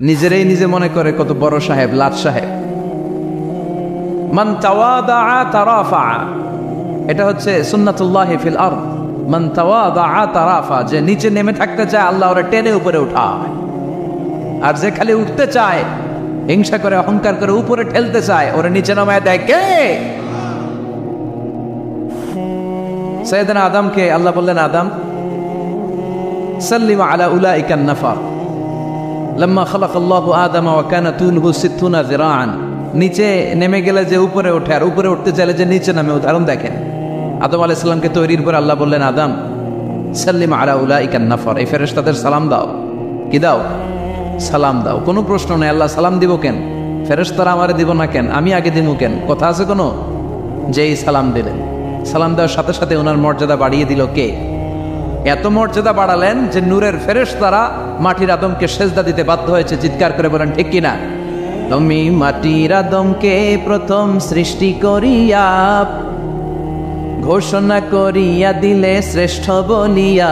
নিজেরাই নিজে মনে করে কত বড় সাহেব, লাট সাহেব। মান তাওয়াদা তারাফা, এটা হচ্ছে সুন্নাতুল্লাহি ফিল আরদ। মান তাওয়াদা তারাফা, যে নিচে নেমে থাকতে চায় আল্লাহ ওরা টেনে উপরে উঠায়, আর যে খালি উঠতে চায়, হিংসা করে অহংকার করে উপরে ঠেলতে চায়, ওরা নিচে নামায় দেয় কে? সাইয়েদনা আদমকে আল্লাহ বললেন, আদম সাল্লিম আলা উলাইকা নাফার লাম্মা খালাকাল্লাহু আদম ওয়া কানা তুলহু 60 যিরাআন। নিচে নেমে গেলে যে উপরে ওঠে, আর উপরে উঠতে চাইলে যে নিচে নামে, উদাহরণ দেখেন। আদম আলাইহিস সালামকে তৈরির পর আল্লাহ বললেন, আদম সাল্লিম আলা উলাইকা নাফার, এই ফেরেশতাদের সালাম দাও। কি দাও? সালাম দাও। কোনো প্রশ্ন নেই, আল্লাহ সালাম দিব কেন? ফেরেশতারা আমারে দিব না কেন? আমি আগে দিব কেন? কথা আছে কোনো? যেই সালাম দিলেন, সালাম দেওয়ার সাথে সাথে ওনার মর্যাদা বাড়িয়ে দিল কে? এত মর্যাদা বাড়ালেন যে নূরের ফেরেশতারা মাটির আদমকে সেজদা দিতে বাধ্য হয়েছে। চিৎকার করে বলেন ঠিক কিনা? তুমি মাটির আদমকে প্রথম সৃষ্টি করিয়া ঘোষণা করিয়া দিলে শ্রেষ্ঠ বলিয়া,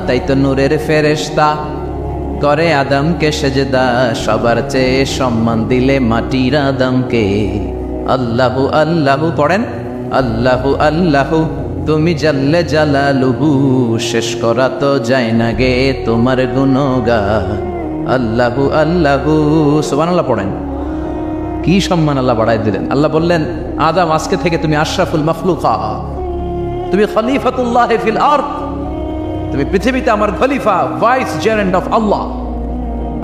তাই তো নূরের ফেরেশতা করে আদমকে সেজদা। সবার চেয়ে সম্মান দিলে মাটির আদমকে। আল্লাহু আল্লাহু পড়েন, আল্লাহু আল্লাহু তুমি জাল্লে জালালুহু, শেষ করা তো যায় না গে তোমার গুণগান। আল্লাহু আল্লাহু, সুবহানাল্লাহ পড়েন। কি সম্মান আল্লাহ বাড়াই দিলেন। আল্লাহ বললেন, আদম আজকে থেকে তুমি আশরাফুল মাখলুকাত, তুমি খলিফাতুল্লাহ ফিল আরদ, তুমি পৃথিবীতে আমার খলিফা, ভাইস জেরেন্ট অফ আল্লাহ।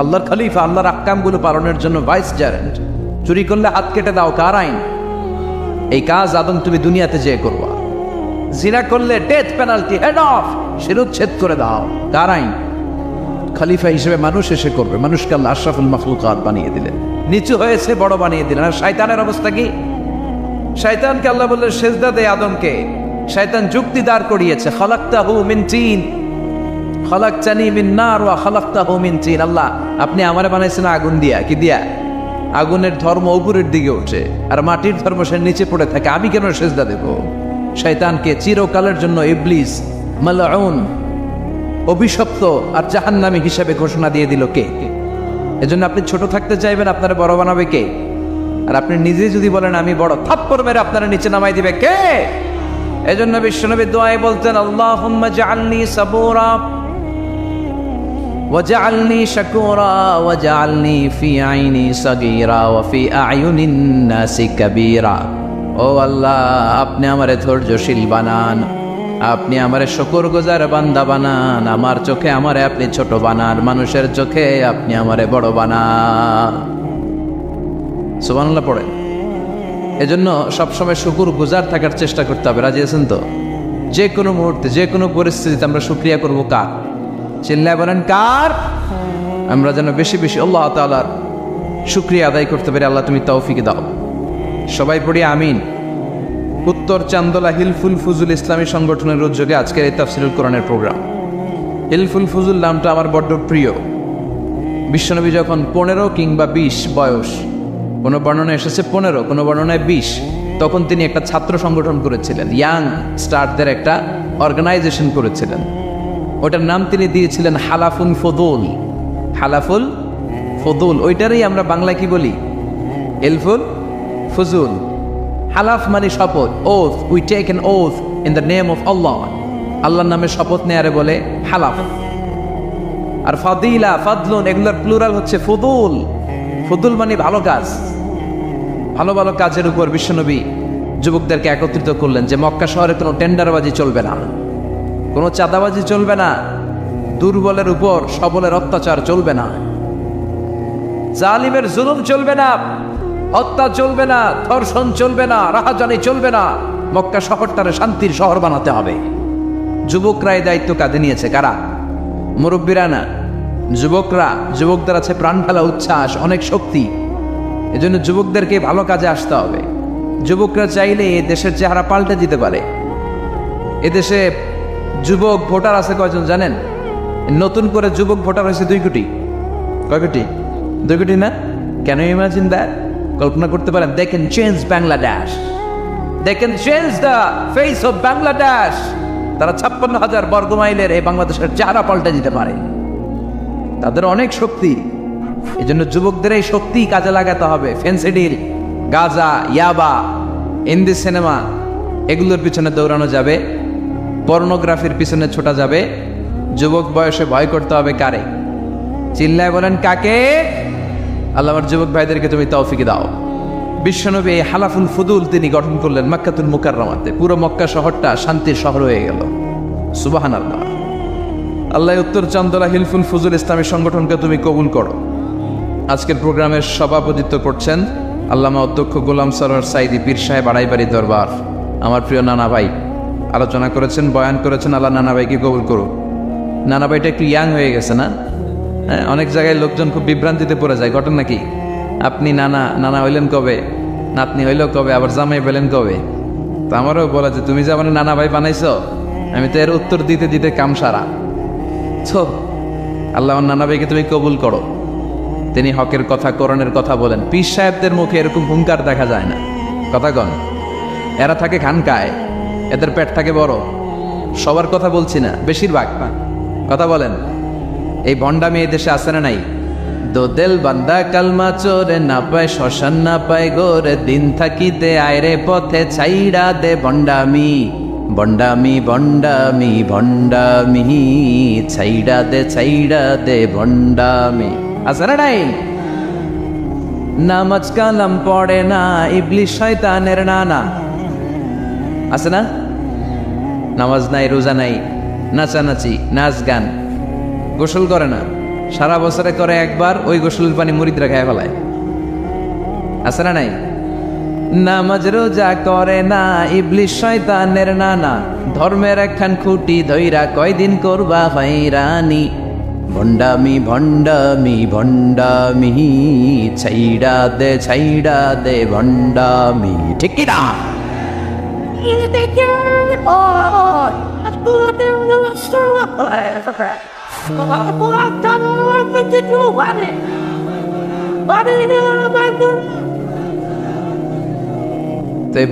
আল্লাহর খলিফা, আল্লাহর আহকামগুলো পালনের জন্য ভাইস জেরেন্ট। চুরি করলে হাত কেটে দাও, কার আইন? এই কাজ আদম তুমি দুনিয়াতে যেয়ে করবা। জিনা করলে ডেথ পেনাল্টি, হেড অফ, শিরোচ্ছেদ করে দাও, কার আইন? খলিফা হিসেবে মানুষ এসে করবে। মানুষকে আল্লাহ আশরাফুল মাখলুকাত বানিয়ে দিলেন, নিচু হয়েছে বড় বানিয়ে দিলেন। আর শয়তানের অবস্থা কি? শয়তানকে আল্লাহ বললেন সেজদা দে আদমকে। শয়তান যুক্তি দাঁড় করিয়েছে, খালাকতাহু মিন তিন খালাকতানি মিন নার ওয়া খালাকতাহু মিন তিন। আল্লাহ আপনি আমারে বানাইছেন আগুন দিয়া। কি দিয়া? আগুনের ধর্ম উপরের দিকে ওঠে, আর মাটির ধর্ম সে নিচে পড়ে থাকে, আমি কেন সেজদা দেব? শয়তানকে চিরকালের জন্য ইবলিস মালউন, অভিশপ্ত আর জাহান্নামী হিসেবে ঘোষণা দিয়ে দিল কে? এজন্য আপনি ছোট থাকতে চাইবেন, আপনারা বড় বানাবে কে? আর আপনি নিজে যদি বলেন আমি বড়, থাপ্পড় মেরে আপনারা নিচে নামাই দিবে কে? এজন্য বিশ্বনবী দোয়ায় বলতেন, আল্লাহুম্মা জাআলনি সাবুরা ওয়াজআলনি শাকুরা ওয়াজআলনি ফি আইনি সাগীরা ওয়া ফি আয়ুনিন নাসি কাবীরা। ও আল্লাহ, আপনি আমারে ধৈর্যশীল বানান, আপনি আমারে শুকরগুজার বান্দা বানান, আমার চোখে আমারে আপনি ছোট বানান, মানুষের চোখে আপনি আমারে বড় বানান। সুবহানাল্লাহ পড়েন। এজন্য সবসময় শুকরগুজার থাকার চেষ্টা করতে হবে। রাজি আছেন তো? যে কোনো মুহূর্তে, যে কোনো পরিস্থিতিতে আমরা শুকরিয়া করব কার? চিল্লায় বলেন কার? আমরা যেন বেশি বেশি আল্লাহ তাআলার শুকরিয়া আদায় করতে পারি। আল্লাহ তুমি তৌফিক দাও। সবাই পড়ি আমিন। উত্তর চান্দোলা হিলফুল ফুজুল ইসলামী সংগঠনের উদ্যোগে আজকের এই তাফসীরুল কোরআনের প্রোগ্রাম। হিলফুল ফুজুল নামটা আমার বড্ড প্রিয়। বিশ্বনবী যখন 15 কিংবা 20 বয়স, কোনো বর্ণনায় এসেছে 15, কোনো বর্ণনায় 20, তখন তিনি একটা ছাত্র সংগঠন করেছিলেন, ইয়াং স্টারদের একটা অর্গানাইজেশন করেছিলেন। ওটার নাম তিনি দিয়েছিলেন হালাফুল ফদুল। হালাফুল ফদুল, ওইটারই আমরা বাংলায় কি বলি? হিলফুল ফুজুল। হালাফ মানে শপথ, oath, we take an oath in the name of Allah. আল্লাহর নামে শপথ নেয়ারে বলে হালাফ। আর ফাদিলা, ফাদলুন, এগুলোর প্লুরাল হচ্ছে ফুদুল। ফুদুল মানে ভালো কাজ। ভালো ভালো কাজের উপর বিশ্বনবী যুবকদেরকে একত্রিত করলেন যে মক্কা শহরে কোনো টেন্ডারবাজি চলবে না, কোনো চাঁদাবাজি চলবে না, দুর্বলের উপর সবলের অত্যাচার চলবে না, জালিমের জুলুম চলবে না, হত্যা চলবে না, ধর্ষণ চলবে না, রাহাজানি চলবে না। মক্কা শহরটারে শান্তির শহর বানাতে হবে। যুবকরা এই দায়িত্ব কাঁধে নিয়েছে। কারা? মুরব্বীরা না, যুবকরা। যুবকদের আছে প্রাণ ঢালা উচ্ছ্বাস, অনেক শক্তি। এজন্য যুবকদেরকে ভালো কাজে আসতে হবে। যুবকরা চাইলে এ দেশের চেহারা পাল্টে দিতে পারে। এদেশে যুবক ভোটার আছে কয়জন জানেন? নতুন করে যুবক ভোটার হয়েছে 2 কোটি। কয় কোটি? 2 কোটি না? Can you imagine that? কল্পনা করতে পারেন? They can change Bangladesh, they can change the face of Bangladesh. তারা 56,000 বর্গ মাইলের এই বাংলাদেশের চেহারা পাল্টে দিতে পারে। তাদের অনেক শক্তি। এই জন্য যুবকদের এই শক্তি কাজে লাগাতে হবে। ফেন্সিডিল, গাঁজা, ইয়াবা, হিন্দি সিনেমা এগুলোর পিছনে দৌড়ানো যাবে, পর্নোগ্রাফির পিছনে ছোটা যাবে। যুবক বয়সে ভয় করতে হবে কারে? চিল্লায় বলেন কাকে? আল্লাহ আমার যুবক ভাইদেরকে তুমি তৌফিক দাও। বিশ্বনবী এই হালাফুল ফুদুল তিনি গঠন করলেন মক্কাতুল মুকাররমাতে। পুরো মক্কা শহরটা শান্তির শহর হয়ে গেল। সুবহানাল্লাহ। আল্লাহ উত্তর চন্দলা হিলফুল ফুজুল ইসলামী সংগঠনকে তুমি কবুল করো। আজকের প্রোগ্রামের সভাপতিত্ব করছেন আল্লামা অধ্যক্ষ গোলাম সরোয়ার সাইদি পীর সাহেব আড়াইবাড়ি দরবার। আমার প্রিয় নানা ভাই আলোচনা করেছেন, বয়ান করেছেন। আল্লাহ নানা ভাইকে কবুল করুন। নানা ভাইটা একটু ইয়াং হয়ে গেছে না? হ্যাঁ, অনেক জায়গায় লোকজন খুব বিভ্রান্তিতে পড়ে যায়। ঘটনা কি? আপনি নানা হইলেন কবে, নাতনি হইল কবে, আবার জামাই পেলেন কবে? তো আমারও বলা যে তুমি যে আমার নানা ভাই বানাইছো, আমি তো এর উত্তর দিতে দিতে কাম সারা। তো আল্লাহ আমার নানা ভাইকে তুমি কবুল করো। তিনি হকের কথা, কোরআনের কথা বলেন। পীর সাহেবদের মুখে এরকম হুঙ্কার দেখা যায় না। কথা কন। এরা থাকে খানকায়, এদের পেট থাকে বড়। সবার কথা বলছি না, বেশিরভাগ কথা বলেন। এই ভণ্ডামি এই দেশে আছে না নাই? দোদেল বান্দা কালমা চোরে, না পায় শ্মশান না পায় গোরে, দিন থাকিতে আয়রে পথে ছাইড়া দে ভণ্ডামি, ভণ্ডামি ভণ্ডামি ভণ্ডামি, ছাইড়া দে ভণ্ডামি। আছে না নাই? নামাজ কালাম পড়ে না, ইবলিশ শয়তানের নানা। আছে না? নামাজ নাই, রোজা নাই, নাচানাচি, নাচ গান, গোসল করে না, সারা বছরে করে একবার, ওই গোসলের পানি মুরিদরা খায় ফেলায়। আছে না নাই? নামাজ রোজা করে না, ইবলিশ শয়তানের নানা, ধর্মের একখান খুঁটি ধইরা কয়দিন করবা হয়রানি, ভণ্ডামি ভণ্ডামি ভণ্ডামি, ছাইড়া দে ভণ্ডামি। ঠিক কি না?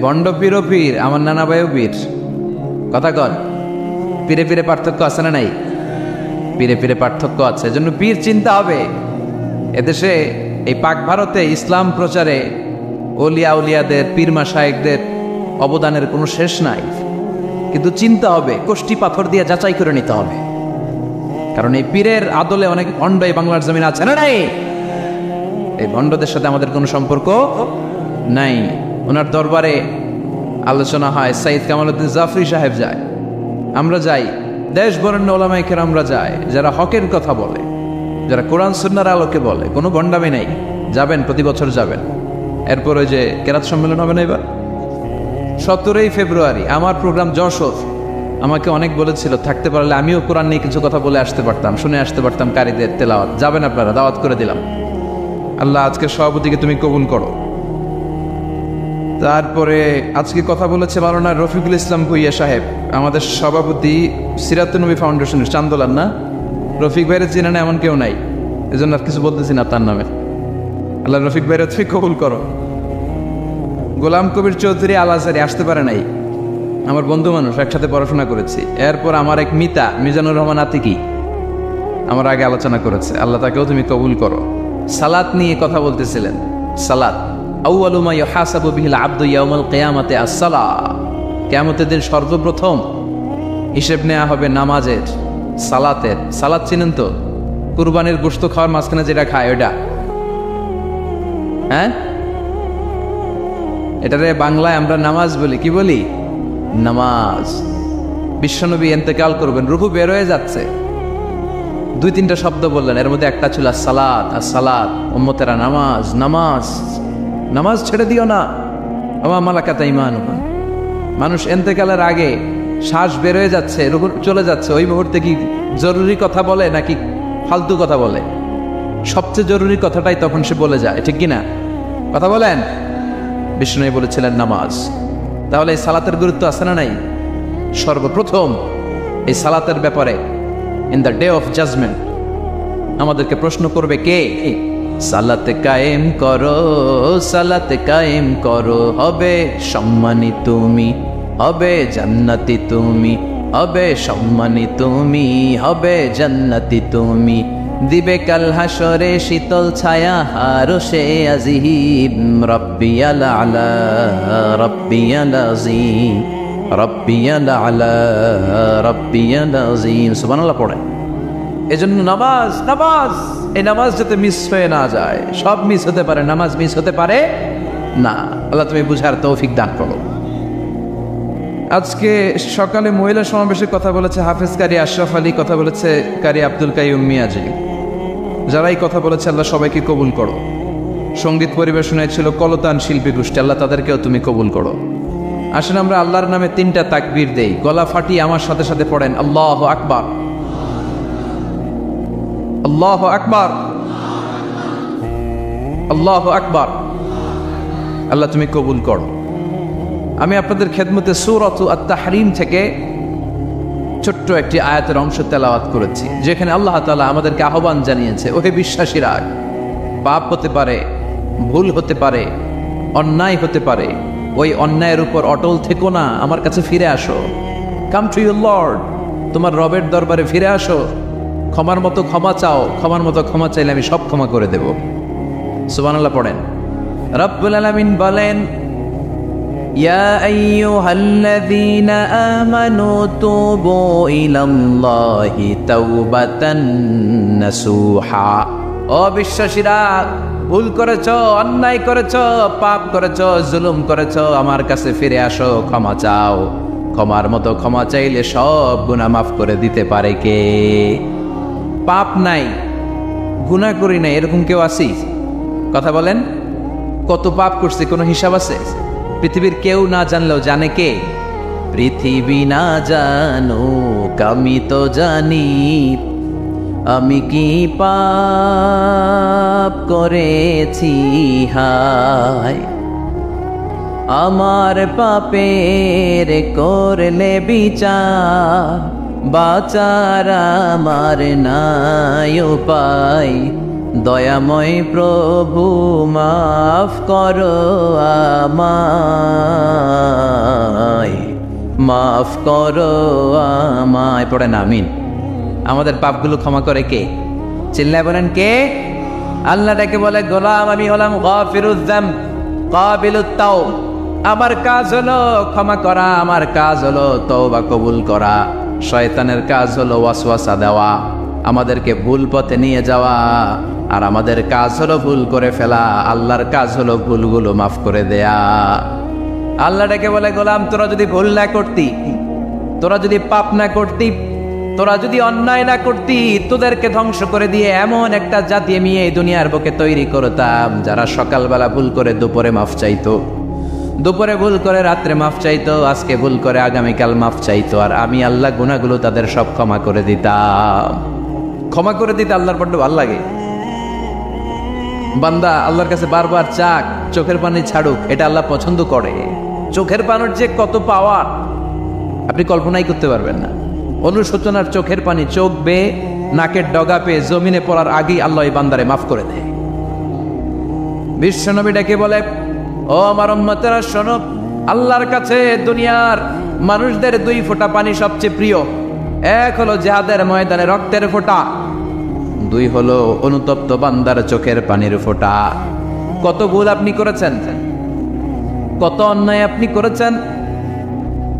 ভণ্ড পীর ও পীর, আমার নানা ভাইও পীর। কথা কন। পীরে পীরে পার্থক্য আছে না নাই? পীরে পীরে পার্থক্য আছে। এজন্য পীর চিন্তা হবে। এদেশে এই পাক ভারতে ইসলাম প্রচারে ওলিয়া উলিয়াদের, পীর মাশায়েখদের অবদানের কোনো শেষ নাই। কিন্তু চিন্তা হবে, কষ্টি পাথর দিয়ে যাচাই করে নিতে হবে। কারণ এই পীরের আদলে অনেক ভণ্ড এই বাংলার জমিন আছে না নাই? এই ভণ্ডদের সাথে আমাদের কোনো সম্পর্ক নাই। ওনার দরবারে আলোচনা হয়, সাইদ কামালউদ্দিন জাফরি সাহেব যায়, আমরা যাই, দেশ বরেণ্য ওলামায়ে কেরামরা যায়, যারা হকের কথা বলে, যারা কোরআন সুন্নাহর আলোকে বলে। কোনো ভণ্ডামি নাই। যাবেন, প্রতি বছর যাবেন। এরপর ওই যে কেরাত সম্মেলন হবে না এবার 17 ফেব্রুয়ারি, আমার প্রোগ্রাম যশোর। আমাকে অনেক বলেছিল থাকতে পারলে আমিও কোরআন নিয়ে কিছু কথা বলে আসতে পারতাম, শুনে আসতে পারতাম কারীদের তেলাওয়াত। যাবেন আপনারা, দাওয়াত করে দিলাম। আল্লাহ আজকের সভাপতিকে তুমি কবুল করো। তারপরে আজকে কথা বলেছে মাওলানা রফিকুল ইসলাম ভুইয়া সাহেব, আমাদের সভাপতি সিরাতুন নবী ফাউন্ডেশনের চান্দোলার। না, রফিক ভাইয়ের চেনে না এমন কেউ নাই, এজন্য আর কিছু বলতেছি না তার নামে। আল্লাহ রফিক ভাইয়ের তুমি কবুল করো। গোলাম কবির চৌধুরী আল আজহারি আসতে পারে নাই, আমার বন্ধু মানুষ, একসাথে পড়াশোনা করেছি। এরপর আমার এক মিতা মিজানুর রহমান আতিকি আমার আগে আলোচনা করেছে, আল্লাহ তাকেও তুমি কবুল করো। সালাত নিয়ে কথা বলতেছিলেন। সালাত আউয়ালু মা ইউহাসাবু বিহিল আবদু ইয়াউমাল কিয়ামাতি আস-সালাহ। কিয়ামতের দিন সর্বপ্রথম হিসেব নেওয়া হবে নামাজের, সালাতের। সালাত চিনেন তো? কুরবানির গোশত খাওয়ার মাঝখানে যেটা খায় ওটা, হ্যাঁ, এটারে বাংলায় আমরা নামাজ বলি। কি বলি? নামাজ। বিশ্বনবী ইন্তেকাল করবেন, রূহ বের হয়ে যাচ্ছে, 2-3টা শব্দ বললেন, এর মধ্যে একটা ছিল সালাত। আর সালাত, উম্মতেরা নামাজ, নামাজ, নামাজ ছেড়ে দিও না। ওয়া মালাকাত আইমানুকুম। মানুষ ইন্তেকালের আগে শ্বাস বের হয়ে যাচ্ছে, রূহ চলে যাচ্ছে, ওই মুহূর্তে কি জরুরি কথা বলে নাকি ফালতু কথা বলে? সবচেয়ে জরুরি কথাটাই তখন সে বলে যায়, ঠিক কিনা? কথা বলেন। বিষ্ণু বলেছিলেন নামাজ। তাহলে এই সালাতের গুরুত্ব আছে না নাই? সর্বপ্রথম এই সালাতের ব্যাপারে in the day of judgement আমাদেরকে প্রশ্ন করবে কে? সালাত কায়েম করো, সালাত কায়েম করো, হবে সম্মানী তুমি, হবে জান্নাতি তুমি, হবে সম্মানী তুমি, হবে জান্নাতি তুমি। দিবে কাল হাসরে শীতল ছায়া আরশে আজিম। রব্বিয়াল আলা রব্বিয়াল আযীম রব্বিয়াল আলা রব্বিয়াল আযীম। সুবহানাল্লাহ পড়ে। এজন্য নামাজ নামাজ এই নামাজ যাতে মিস হয়ে না যায়। সব মিস হতে পারে, নামাজ মিস হতে পারে না। আল্লাহ তুমি বুঝার তৌফিক দান করো। আজকে সকালে মহিলা সমাবেশে কথা বলেছে হাফেজ কারি আশরাফ আলী, কথা বলেছে কারি আব্দুল কাইয়ুম মিয়াজি। যারাই কথা বলেছে আল্লাহ সবাইকে কবুল করো। সঙ্গীত পরিবেশনায় ছিল কলতান শিল্পী গোষ্ঠী, আল্লাহ তাদেরকেও তুমি কবুল করো। আসেন আমরা আল্লাহর নামে 3টা তাকবীর দেই, গলা ফাটিয়ে আমার সাথে সাথে পড়েন আল্লাহু আকবার, আল্লাহু আকবার, আল্লাহু আকবার। আল্লাহ তুমি কবুল করো। আমি আপনাদের খেদমতে সূরাত আত-তাহরীম থেকে ছোট্ট একটি আয়াতের অংশ তেলাওয়াত করেছি, যেখানে আল্লাহ তাআলা আমাদেরকে আহ্বান জানিয়েছে, ওহে বিশ্বাসীরা, পাপ হতে পারে, ভুল হতে পারে, অন্যায় হতে পারে, ওই অন্যায়ের উপর অটল থেকো না, আমার কাছে ফিরে আসো। কাম টু ইউর লর্ড, তোমার রবের দরবারে ফিরে আসো, ক্ষমার মতো ক্ষমা চাও, ক্ষমার মতো ক্ষমা চাইলে আমি সব ক্ষমা করে দেব। সুবহানাল্লাহ পড়েন। রব্বুল আলামিন বলেন, ইয়া আইয়ুহাল্লাযীনা আমানু তুবু ইলাল্লাহি তাওবাতান নাসুহা। ও বিশ্বাসীরা, ভুল করেছো, অন্যায় করেছো, পাপ করেছো, জুলুম করেছো, আমার কাছে ফিরে আসো, ক্ষমা চাও। ক্ষমার মতো ক্ষমা চাইলে সব গুনাহ মাফ করে দিতে পারে কে? পাপ নাই, গুনাহ করি নাই, এরকম কেউ আছি? কথা বলেন। কত পাপ করছি, কোনো হিসাব আছে? পৃথিবীর কেউ না জানলেও জানে কে? পৃথিবী না জানুক আমি তো জানি, আমি কি পাপ করেছি হায়। আমার পাপের করলে বিচার, বাঁচার আমার নাই উপায়। দয়াময় প্রভু মাফ করো আমায়, মাফ করো আমায়। পড়েন আমিন। আমাদের পাপগুলো ক্ষমা করে কে? চিল্লায় বলেন কে? আল্লাহ ডেকে বলে, গোলাম আমি হলাম গাফিরুয যাম কাবিলুত তাওব। আমার কাজ হলো ক্ষমা করা, আমার কাজ হলো তওবা কবুল করা। শয়তানের কাজ হলো ওয়াসওয়াসা দেওয়া, আমাদেরকে ভুল পথে নিয়ে যাওয়া। আর আমাদের কাজ হলো ভুল করে ফেলা, আল্লাহর কাজ হলো ভুলগুলো মাফ করে দেয়া। আল্লাহ ডেকে বলে, গোলাম তোরা যদি ভুল না করতি, তোরা যদি পাপ না করতি, তোরা যদি অন্যায় না করতি, তোদেরকে ধ্বংস করে দিয়ে এমন একটা জাতি আমি এই দুনিয়ার বুকে তৈরি করতাম, যারা সকালবেলা ভুল করে দুপুরে মাফ চাইতো, দুপুরে ভুল করে রাত্রে মাফ চাইতো, আজকে ভুল করে আগামীকাল মাফ চাইতো। আর আমি আল্লাহ গুনাহগুলো তাদের সব ক্ষমা করে দিতাম। ক্ষমা করে দিতে আল্লাহর বড্ড ভালো লাগে। বান্দা আল্লাহর কাছে বারবার চাক, চোখের পানি ছাড়ুক, এটা আল্লাহ পছন্দ করে। চোখের পানির যে কত পাওয়ার আপনি কল্পনাই করতে পারবেন না। অনুশোচনার চোখের পানি চোখ বেয়ে নাকের ডগা পেয়ে জমিনে পড়ার আগেই আল্লাহ এই বান্দারে মাফ করে দেয়। বিশ্বনবী ডেকে বলে, ও আমার উম্মতেরা শোনো, আল্লাহর কাছে দুনিয়ার মানুষদের 2 ফোঁটা পানি সবচেয়ে প্রিয়। এক হলো জিহাদের ময়দানে রক্তের ফোঁটা, 2 হলো অনুতপ্ত বান্দার চোখের পানির ফোঁটা। কত ভুল আপনি করেছেন, কত অন্যায় আপনি করেছেন,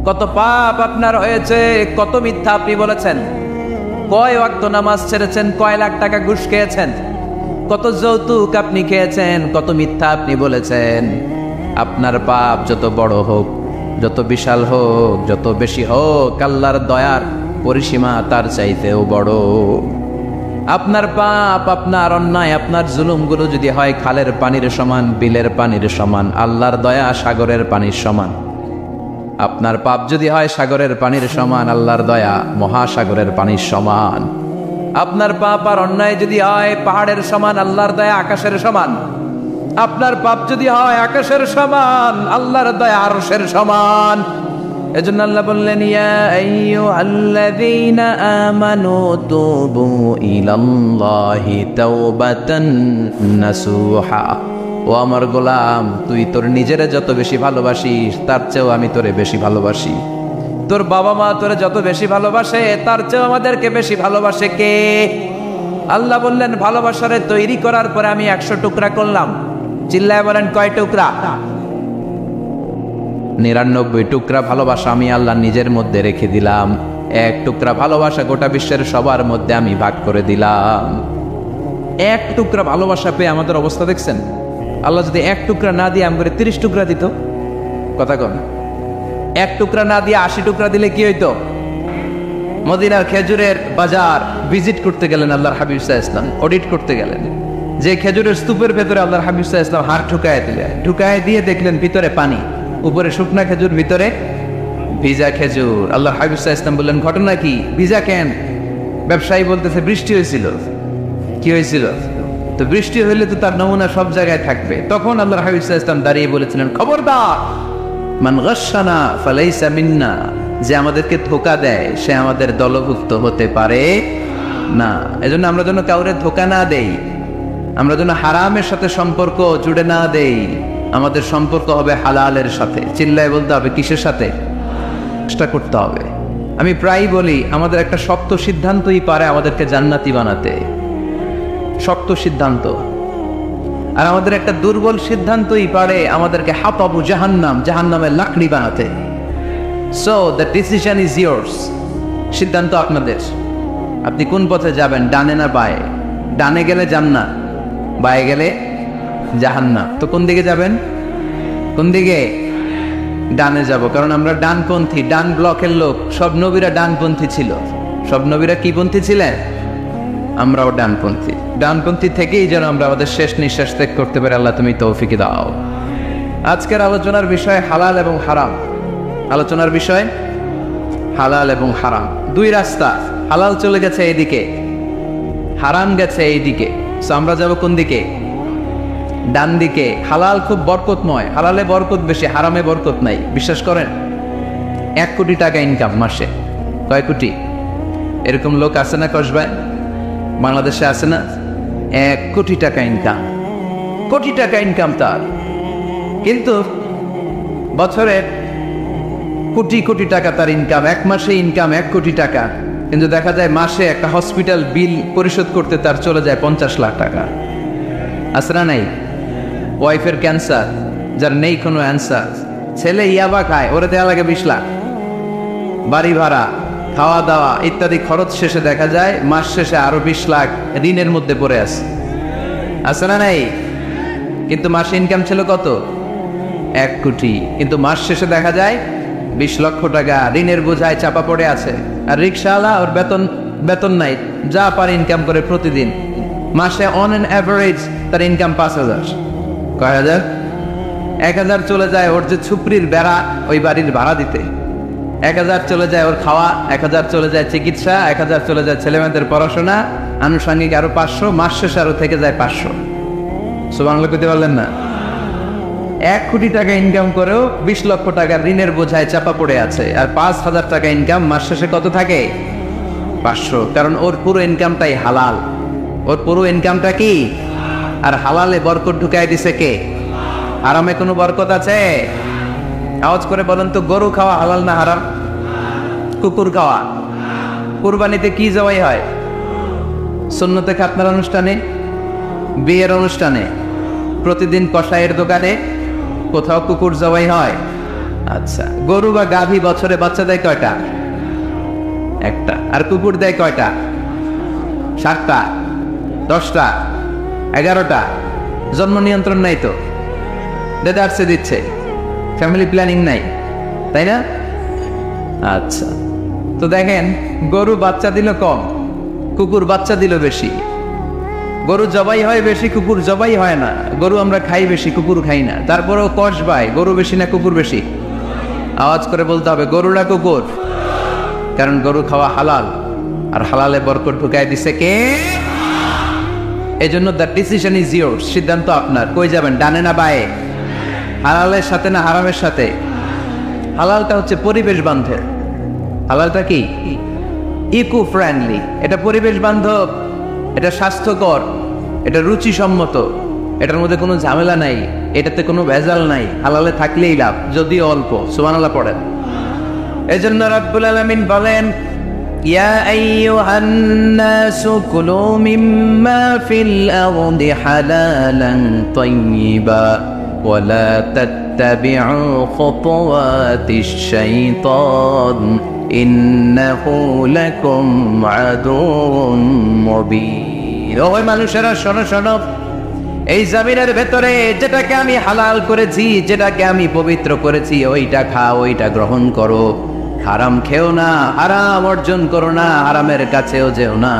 কত পাপ আপনার হয়েছে, কত মিথ্যা আপনি বলেছেন, কয় ওয়াক্ত নামাজ ছেড়েছেন, কয় লাখ টাকা ঘুষ খেয়েছেন, কত যৌতুক আপনি খেয়েছেন, কত মিথ্যা আপনি বলেছেন। আপনার পাপ যত বড় হোক, যত বিশাল হোক, যত বেশি হোক, আল্লাহর দয়ার পরিসীমা তার চাইতেও বড়। আপনার পাপ, আপনার অন্যায়, আপনার জুলুমগুলো যদি হয় খালের পানির সমান, বিলের পানির সমান, আল্লাহর দয়া সাগরের পানির সমান। আপনার পাপ যদি হয় সাগরের পানির সমান, আল্লাহর দয়া মহাসাগরের পানির সমান। আপনার পাপ আর অন্যায় যদি হয় পাহাড়ের সমান, আল্লাহর দয়া আকাশের সমান। আপনার পাপ যদি হয় আকাশের সমান, আল্লাহর দয়া আরশের সমান। এজন্য আল্লাহ বললেন, ইয়া আইয়ুহাল্লাযীনা আমানু তুবু ইলাল্লাহি তাওবাতান নাসুহা। ও আমার গোলাম, তুই তোর নিজের যত বেশি ভালোবাসিস, তার চেয়েও আমি তোরে বেশি ভালোবাসি। তোর বাবা মা তোরে যত বেশি ভালোবাসে, তার চেয়েও আমাদেরকে বেশি ভালোবাসে কে? আল্লাহ বললেন ভালোবাসারে তৈরি করার পরে আমি 100 টুকরা করলাম। চিল্লায় বলেন কয় টুকরা? 99 টুকরা ভালোবাসা আমি আল্লাহ নিজের মধ্যে রেখে দিলাম। 1 টুকরা ভালোবাসা গোটা বিশ্বের সবার মধ্যে আমি ভাগ করে দিলাম। 1 টুকরা ভালোবাসা পেয়ে আমাদের অবস্থা দেখছেন? আল্লাহ যদি 1 টুকরা না দিয়ে আমাকে 30 টুকরা দিত, কথা কন, 1 টুকরা না দিয়ে 80 টুকরা দিলে কি হইতো? মদিনার খেজুরের বাজার ভিজিট করতে গেলেন আল্লাহর হাবিব সাল্লাল্লাহু আলাইহি ওয়াসাল্লাম, অডিট করতে গেলেন। যে খেজুরের স্তূপের ভেতরে আল্লাহর হাবিব সাল্লাল্লাহু আলাইহি ওয়াসাল্লাম হাত ঢুকায় দিয়ে দেখলেন ভিতরে পানি, উপরে শুকনা খেজুর, ভিতরে ভিজা খেজুর। আল্লাহর হাবিব সাল্লাল্লাহু আলাইহি ওয়াসাল্লাম বললেন ঘটনা কি? ভিজা কেন? ব্যবসায়ী বলতেছে বৃষ্টি হয়েছিল। কি হয়েছিল? তো বৃষ্টি হইলে তো তার নমুনা সব জায়গায় থাকবে। তখন আল্লাহর হাবিব সাল্লাল্লাহু আলাইহি ওয়াসাল্লাম দাঁড়িয়ে বলেছিলেন খবরদার, মান গাশশানা ফালাইসা মিন্না, যে আমাদেরকে ধোঁকা দেয় সে আমাদের দলভুক্ত হতে পারে না। এজন্য আমরা যেন কাউরে ধোঁকা না দেই, আমরা যেন হারামের সাথে সম্পর্ক জুড়ে না দেই। আমাদের সম্পর্ক হবে হালালের সাথে। চিল্লায় বলতে হবে কিসের সাথে? চেষ্টা করতে হবে। আমি প্রায়ই বলি আমাদের একটা শক্ত সিদ্ধান্তই পারে আমাদেরকে জান্নাতি বানাতে, শক্ত সিদ্ধান্ত। আর আমাদের একটা দুর্বল সিদ্ধান্তই পারে আমাদেরকে হাতাবু জাহান্নাম, জাহান্নামের লাকড়ি বানাতে। So the decision is years. সিদ্ধান্ত আপনাদের। আপনি কোন পথে যাবেন, ডানে না বায়ে? ডানে গেলে জান্নাত, বায়ে গেলে জাহান্নাম। তো কোন দিকে যাবেন? কোন দিকে? ডানে যাব, কারণ আমরা ডানপন্থী, ডান ব্লকের লোক। সব নবীরা ডানপন্থী ছিল। সব নবীরা কি পন্থী ছিলেন? আমরাও ডানপন্থী। ডানপন্থী থেকেই যেন আমরা আমাদের শেষ নিঃশ্বাস ত্যাগ করতে পারি। আল্লাহ তুমি তৌফিক দাও। আজকের আলোচনার বিষয় হালাল এবং হারাম। আলোচনার বিষয় হালাল এবং হারাম। 2 রাস্তা, হালাল চলে গেছে এইদিকে, হারাম গেছে এইদিকে। সো আমরা যাব কোন দিকে? ডান দিকে। হালাল খুব বরকতময়, হালালে বরকত বেশি, হারামে বরকত নাই। বিশ্বাস করেন? 1 কোটি টাকা ইনকাম মাসে। কয় কোটি? এরকম লোক আছে না কসবায়? বাংলাদেশে আছে না? 1 কোটি টাকা ইনকাম, কোটি টাকা ইনকাম তার। কিন্তু বছরে কোটি কোটি টাকা তার ইনকাম, 1 মাসে ইনকাম 1 কোটি টাকা। কিন্তু দেখা যায় মাসে একটা হসপিটাল বিল পরিশোধ করতে তার চলে যায় 50 লাখ টাকা। আছে না নাই? ওয়াইফের ক্যান্সার, যার নেই কোনো অ্যান্সার। ছেলে ইয়াবা খায়, ওরে দেওয়া লাগে 20 লাখ। বাড়ি ভাড়া, খাওয়া দাওয়া ইত্যাদি খরচ শেষে দেখা যায় মাস শেষে আরো 20 লাখ ঋণের মধ্যে পড়ে আছে না নাই? কিন্তু মাসে ইনকাম ছিল কত? 1 কোটি। কিন্তু মাস শেষে দেখা যায় 20 লক্ষ টাকা ঋণের বোঝায় চাপা পড়ে আছে। আর রিক্সাওয়ালা, ওর বেতন নাই, যা পারে ইনকাম করে প্রতিদিন। মাসে অন অ্যান অ্যাভারেজ তার ইনকাম 5,000। কয় হাজার? 1,000 চলে যায় ওর যে ছুপড়ির বেড়া, ওই বাড়ির ভাড়া দিতে। 1,000 চলে যায় ওর খাওয়া, 1,000 চলে যায় চিকিৎসা, 1,000 চলে যায় ছেলেমেয়েদের পড়াশোনা, আনুষঙ্গিক আরো 500, মাস শেষে আরো থেকে যায় 500। সুবহানাল্লাহ কইতে পারলেন না? 1 কোটি টাকা ইনকাম করেও 20 লক্ষ টাকা ঋণের বোঝায় চাপা পড়ে আছে। আর 5,000 টাকা ইনকাম, মাস শেষে কত থাকে? 500। কারণ ওর পুরো ইনকামটাই হালাল। ওর পুরো ইনকামটা কি? আর হালালে বরকত ঢুকাই দিছে কে? হারামে কোনো বরকত আছে? আওয়াজ করে বলেন তো, গরু খাওয়া হালাল না হারাম? কুকুর খাওয়া? কুরবানিতে কি জবাই হয়? সুন্নতে খাতনার অনুষ্ঠানে, বিয়ের অনুষ্ঠানে, প্রতিদিন কসাইয়ের দোকানে কোথাও কুকুর জবাই হয়? আচ্ছা, গরু বা গাভী বছরে বাচ্চা দেয় কয়টা? একটা। আর কুকুর দেয় কয়টা? 7টা, 10টা, 11টা। জন্ম নিয়ন্ত্রণ নাই তো, দেদারসে দিচ্ছে, ফ্যামিলি প্ল্যানিং নাই, তাই না? আচ্ছা, তো দেখেন গরু বাচ্চা দিল কম, কুকুর বাচ্চা দিল বেশি। গরু জবাই হয় বেশি, কুকুর জবাই হয় না। গরু আমরা খাই বেশি, কুকুর খাই না। তারপরেও কসবাই, গরু বেশি না কুকুর বেশি? আওয়াজ করে বলতে হবে গরু না কুকুর? কারণ গরু খাওয়া হালাল, আর হালালে বরকত ঢুকাই দিছে কে? এজন্য দ্য ডিসিশন ইজ ইয়ার্স। সিদ্ধান্ত আপনার। কই যাবেন, ডানে না বায়ে? হালালের সাথে না হারামের সাথে? হালালটা হচ্ছে পরিবেশ বান্ধব। হালালটা কি? Eco friendly. এটা পরিবেশ বান্ধব, এটা স্বাস্থ্যকর, এটা রুচিসম্মত, এটার মধ্যে কোনো ঝামেলা নাই, এটাতে কোনো ভেজাল নাই। হালালে থাকলেই লাভ, যদিও অল্প। সুবহানাল্লাহ পড়েন। এজন্য রাব্বুল আলামিন বলেন ইয়া আইয়ুহান নাসু কুলু মিম্মা ফিল আরদি হালালান তাইয়্যিবা ওয়া লা তাত্তাবিউ খুতুওয়াতিশ শাইতান ইন্নাহু লাকুম আদুউন মুবিন। ও মানুষেরা শোনো শোনো, এই জমিনের ভেতরে যেটাকে আমি হালাল করেছি, যেটাকে আমি পবিত্র করেছি, ওইটা খাও, ওইটা গ্রহণ করো। হারাম খেও না, হারাম অর্জন করো না, হারামের কাছেও যেও না।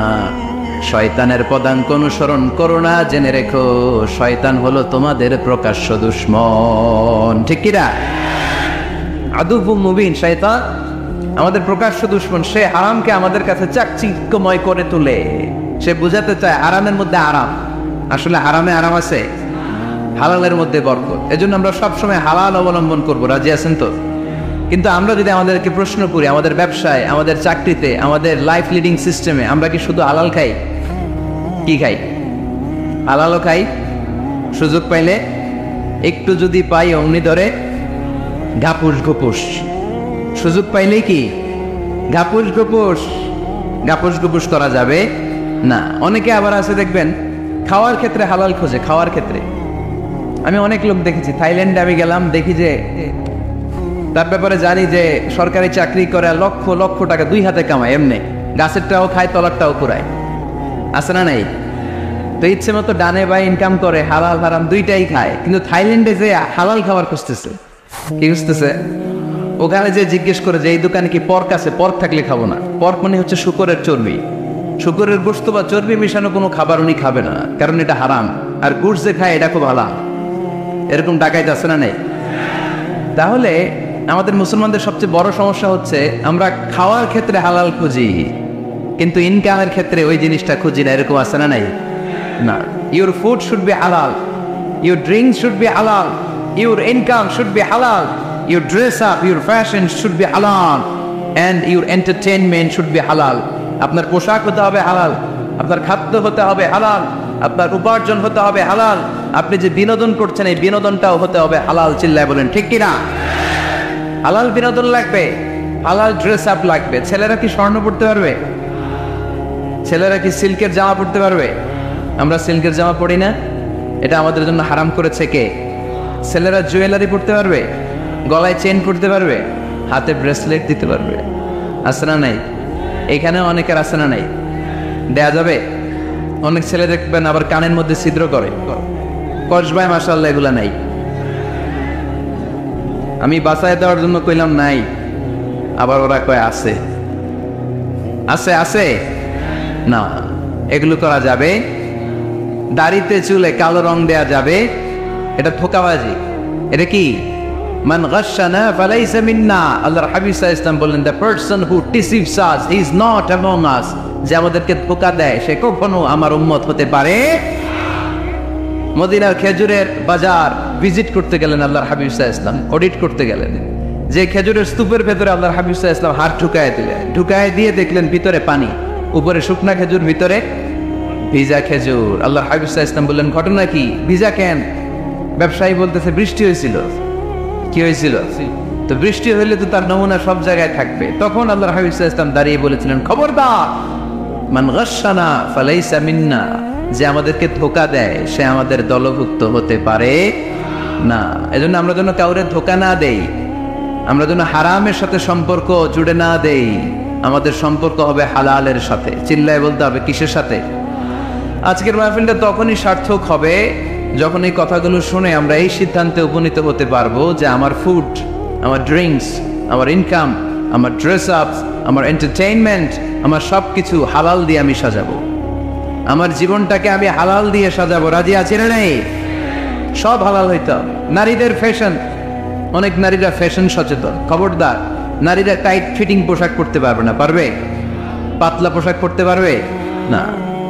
শয়তানের পদাঙ্ক অনুসরণ করো না। জেনে রেখো, শয়তান হলো তোমাদের প্রকাশ্য দুশমন। ঠিক কিনা? আদুউম মুবিন। শয়তান আমাদের প্রকাশ্য দুশমন। সে হারামকে আমাদের কাছে চাকচিক্যময় করে তোলে। সে বুঝাতে চায় হারামের মধ্যে আরাম। আসলে হারামে আরাম আছে, হালালের মধ্যে বরকত। এজন্য আমরা সবসময় হালাল অবলম্বন করবো। রাজি আছেন তো? কিন্তু আমরা যদি আমাদেরকে প্রশ্ন করি, আমাদের ব্যবসায়, আমাদের চাকরিতে, আমাদের লাইফ লিডিং সিস্টেমে আমরা কি শুধু হালাল খাই? কি খাই? হালালও খাই, সুযোগ পাইলে একটু যদি পাই অমনি ধরে ঘাপুস ঘুপুস। সুযোগ পাইলেই কি ঘাপুস ঘুপুস? ঘাপুস ঘুপুস করা যাবে না। অনেকে আবার আছে দেখবেন খাওয়ার ক্ষেত্রে হালাল খোঁজে। খাওয়ার ক্ষেত্রে আমি অনেক লোক দেখেছি। থাইল্যান্ডে আমি গেলাম, দেখি যে তার ব্যাপারে জানি যে সরকারি চাকরি করে লক্ষ লক্ষ টাকা দুই হাতে কামায়। এমনি গাছেরটাও খায়, তলারটাও কুড়ায়। আছে না নাই? তো ইচ্ছে মতো ডানে বাই ইনকাম করে, হালাল হারাম দুইটাই খায়। কিন্তু থাইল্যান্ডে যে হালাল খাবার খুঁজতেছে। কি খুঁজতেছে? ওখানে যে জিজ্ঞেস করে যে এই দোকানে কি পর্ক আছে? পর্ক থাকলে খাবো না। পর্ক মানে হচ্ছে শুকরের চর্বি। শুকরের গোশত বা চর্বি মিশানো কোনো খাবার উনি খাবে না, কারণ এটা হারাম। আর গুড় যে খায় এটা খুব হালাল। এরকম ডাকাইতে আছে না নেই? তাহলে আমাদের মুসলমানদের সবচেয়ে বড় সমস্যা হচ্ছে আমরা খাওয়ার ক্ষেত্রে হালাল খুঁজি, কিন্তু ইনকামের ক্ষেত্রে ওই জিনিসটা খুঁজি না। এরকম আছে না নাই? না। Your food should be halal, your drinks should be halal, your income should be halal, your dress up, your fashion should be halal, and your entertainment should be halal. আপনার পোশাক হতে হবে হালাল, আপনার খাদ্য হতে হবে হালাল, আপনার উপার্জন হতে হবে হালাল, আপনি যে বিনোদন করছেন এই বিনোদনটাও হতে হবে হালাল। চিল্লায় বলেন ঠিক কিনা? হালাল বিনোদন লাগবে, হালাল ড্রেস আপ লাগবে। ছেলেরা কি স্বর্ণ পড়তে পারবে? ছেলেরা কি সিল্কের জামা পড়তে পারবে? আমরা সিল্কের জামা পড়ি না, এটা আমাদের জন্য হারাম করেছে কে? ছেলেরা জুয়েলারি পড়তে পারবে? গলায় চেন পড়তে পারবে? হাতে ব্রেসলেট দিতে পারবে? আছে না নাই? এখানে অনেকের আছে না নাই? দেয়া যাবে? অনেক ছেলে দেখবেন আবার কানের মধ্যে ছিদ্র করে। কসবায় মাশাআল্লাহ এগুলা নাই। আমি বাঁচায় দেওয়ার জন্য কইলাম নাই, আবার ওরা কয় আছে। আছে আছে না, এগুলো করা যাবে? দাড়িতে চুলে কালো রং দেয়া যাবে? এটা ধোঁকাবাজি। এটা কি? মান গাশশানা ফালাইসা মিন্না। আল্লাহর হাবিব সাল্লাল্লাহু আলাইহি ওয়াসাল্লাম বললেন, the person who deceives us he is not among আস। যে আমাদেরকে ধোঁকা দেয় সে কখনো আমার উম্মত হতে পারে। মদিনার খেজুরের বাজার ভিজিট করতে গেলেন আল্লাহর হাবিব সাল্লাল্লাহু আলাইহি ওয়াসাল্লাম, অডিট করতে গেলেন। যে খেজুরের স্তূপের ভেতরে আল্লাহর হাবিব সাল্লাল্লাহু আলাইহি ওয়াসাল্লাম হাত ঢুকায় দিলেন। ঢুকায় দিয়ে দেখলেন ভিতরে পানি, উপরে শুকনা খেজুর, ভিতরে ভিজা খেজুর। আল্লাহর হাবিব সাল্লাল্লাহু আলাইহি ওয়াসাল্লাম বললেন, ঘটনা কি? ভিজা কেন? ব্যবসায়ী বলতেছে বৃষ্টি হয়েছিল। কি হয়েছিল? তো বৃষ্টি হইলে তো তার নমুনা সব জায়গায় থাকবে। তখন আল্লাহর হাবিব সাল্লাল্লাহু আলাইহি ওয়াসাল্লাম দাঁড়িয়ে বলেছিলেন, খবরদার, মান গাশশানা ফালাইসা মিন্না। যে আমাদেরকে ধোঁকা দেয় সে আমাদের দলভুক্ত হতে পারে না। এজন্য আমরা যেন কাউরে ধোঁকা না দেই, আমরা যেন হারামের সাথে সম্পর্ক জুড়ে না দেই। আমাদের সম্পর্ক হবে হালালের সাথে। চিল্লায় বলতে হবে কিসের সাথে? আজকের মাহফিলটা তখনই সার্থক হবে যখন এই কথাগুলো শুনে আমরা এই সিদ্ধান্তে উপনীত হতে পারবো যে আমার ফুড, আমার ড্রিঙ্কস, আমার ইনকাম, আমার ড্রেস আপ, আমার এন্টারটেইনমেন্ট, আমার সব কিছু হালাল দিয়ে আমি সাজাবো। আমার জীবনটাকে আমি হালাল দিয়ে সাজাবো। রাজি আছি না নাই? সব হালাল হইতে হবে। নারীদের ফ্যাশন, অনেক নারীরা ফ্যাশন সচেতন। খবরদার, নারীরা টাইট ফিটিং পোশাক পরতে পারবে না। পারবে? পাতলা পোশাক পরতে পারবে না।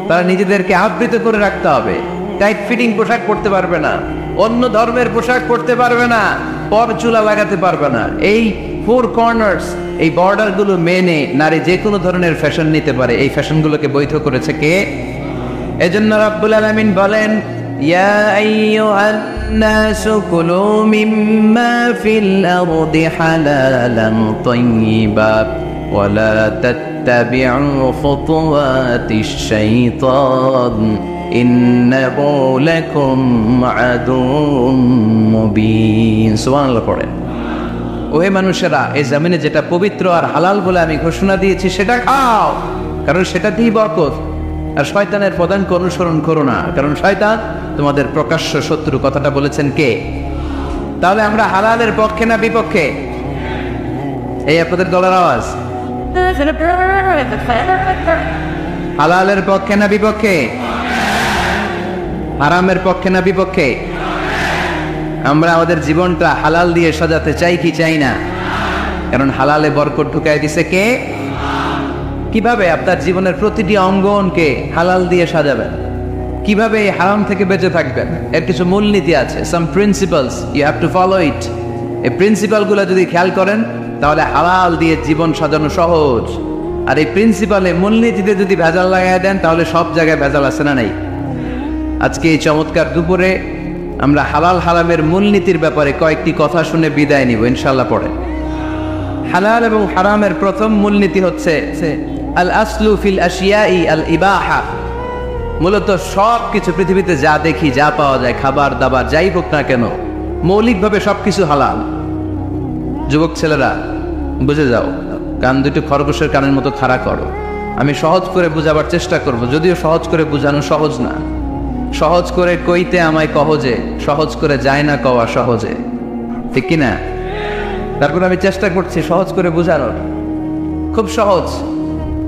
তারা নিজেদেরকে আবৃত করে রাখতে হবে। টাইট ফিটিং পোশাক পরতে পারবে না, অন্য ধর্মের পোশাক পরতে পারবে না, পর চুলা লাগাতে পারবে না। এই ফোর কর্নার্স, এই বর্ডার গুলো মেনে নারী যে কোনো ধরনের ফ্যাশন নিতে পারে। এই ফ্যাশনগুলোকে বৈধ করেছে কে? এজন্য রাব্বুল আলামিন বলেন, ইয়া আইয়ুহান নাসু কুলু মিম্মা ফিল আরদি হালালান তাইয়্যিবা ওয়া লা তাত্তাবিউ খুতুওয়াতিশ শাইতান ইন্নাহু লাকুম আদুউম মুবিন। সুবহানাল্লাহ পড়েন। ওহে মানুষেরা, এই জমিনে যেটা পবিত্র আর হালাল বলে আমি ঘোষণা দিয়েছি সেটা খাও, কারণ সেটাতেই বরকত। আর শয়তানের পদাঙ্ক অনুসরণ করো না, কারণ শয়তান তোমাদের প্রকাশ্য শত্রু। কথাটা বলেছেন কে? তাহলে আমরা হালালের পক্ষে না বিপক্ষে? এই আপনাদের গলার আওয়াজ। হালালের পক্ষে না বিপক্ষে? হারামের পক্ষে না বিপক্ষে? আমরা আমাদের জীবনটা হালাল দিয়ে সাজাতে চাই কি চাই না? কারণ হালালে বরকত ঢুকাই দিছে কে? কিভাবে আপনার জীবনের প্রতিটি অঙ্গনকে হালাল দিয়ে সাজাবেন? কিভাবে এই হারাম থেকে বেঁচে থাকবেন? এর কিছু মূলনীতি আছে, some principles, you have to follow it. এই প্রিন্সিপালগুলো যদি খেয়াল করেন তাহলে হালাল দিয়ে জীবন সাজানো সহজ। আর এই প্রিন্সিপালে মূলনীতিতে যদি ভেজাল লাগাই দেন তাহলে সব জায়গায় ভেজাল আছে না নাই? আজকে এই চমৎকার দুপুরে আমরা হালাল হারামের মূলনীতির ব্যাপারে কয়েকটি কথা শুনে বিদায় নিব ইনশাআল্লাহ। পড়ে হালাল এবং হারামের প্রথম মূলনীতি হচ্ছে আল আসলু ফিল আশিয়াই আল ইবাহা। মূলত সব কিছু পৃথিবীতে যা দেখি, যা পাওয়া যায়, খাবার দাবার যাই হোক না কেন, মৌলিকভাবে সবকিছু হালাল। যুবক ছেলেরা বুঝে যাও, কান দুটো খরগোশের কানের মতো খাড়া করো। আমি সহজ করে বুঝাবার চেষ্টা করব, যদিও সহজ করে বুঝানো সহজ না। সহজ করে কইতে আমায় কহজে, সহজ করে যায় না কওয়া সহজে, ঠিক কিনা? তারপর আমি চেষ্টা করছি সহজ করে বুঝানোর। খুব সহজ।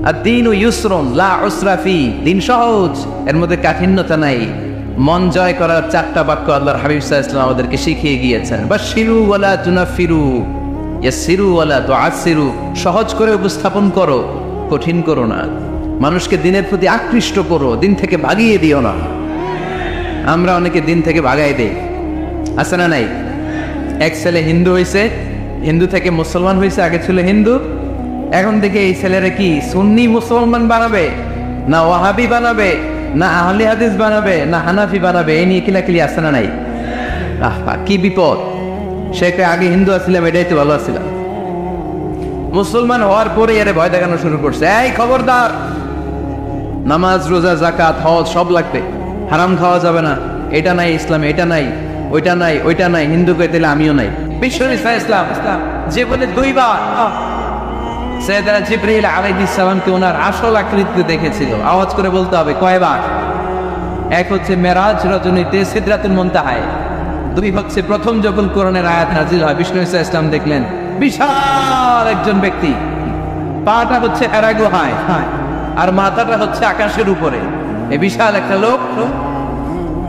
আর দিন ইউসরুন লা উসরা ফি, দিন সহজ, এর মধ্যে কাঠিন্যতা নাই। মন জয় করার 4টা বাক্য আল্লাহর হাবিব সাল্লাল্লাহু আলাইহি ওয়াসাল্লাম আমাদেরকে শিখিয়ে গিয়েছেন। বাশিরু ওয়ালা তুনাফিরু, ইয়াসিরু ওয়ালা তুআসিরু। সহজ করে উপস্থাপন করো, কঠিন করো না। মানুষকে দিনের প্রতি আকৃষ্ট করো, দিন থেকে ভাগিয়ে দিও না। আমরা অনেকে দিন থেকে ভাগাই দেই, আছে না নাই? এক ছেলে হিন্দু হয়েছে, হিন্দু থেকে মুসলমান হয়েছে। আগে ছিল হিন্দু, এখন থেকে এই ছেলেরা কি সুন্নি মুসলমান বানাবে, না ওয়াহাবি বানাবে, না আহলে হাদিস বানাবে, না হানাফি বানাবে, এই নিয়ে কিলাকিলি, আছে না নাই? আহা কি বিপদ! সে আগে হিন্দু আসছিলাম, এটাই তো ভালো আসছিলাম। মুসলমান হওয়ার পরে এর ভয় দেখানো শুরু করছে, এই খবরদার, নামাজ রোজা জাকাত হজ সব লাগবে, হারাম খাওয়া যাবে না, এটা নাই ইসলামে, এটা নাই, ওইটা নাই, ওইটা নাই, হিন্দু কে দিলে আমিও নাই। বিশ্ব ইসলাম যে বলে 2 বার সাইয়েদনা জিবরাইল আলাইহিস সালামকে ওনার আসল আকৃতিতে দেখেছিল। আওয়াজ করে বলতে হবে কয়বার? এক হচ্ছে মেরাজ রজনীতে সিদরাতুল মুনতাহায়, 2 হচ্ছে প্রথম যখন কোরআনের আয়াত নাজিল হয়, বিষ্ণু ইসলাম দেখলেন বিশাল একজন ব্যক্তি, পাটা হচ্ছে হেরা গুহায় আর মাথাটা হচ্ছে আকাশের উপরে। এই বিশাল একটা লোক,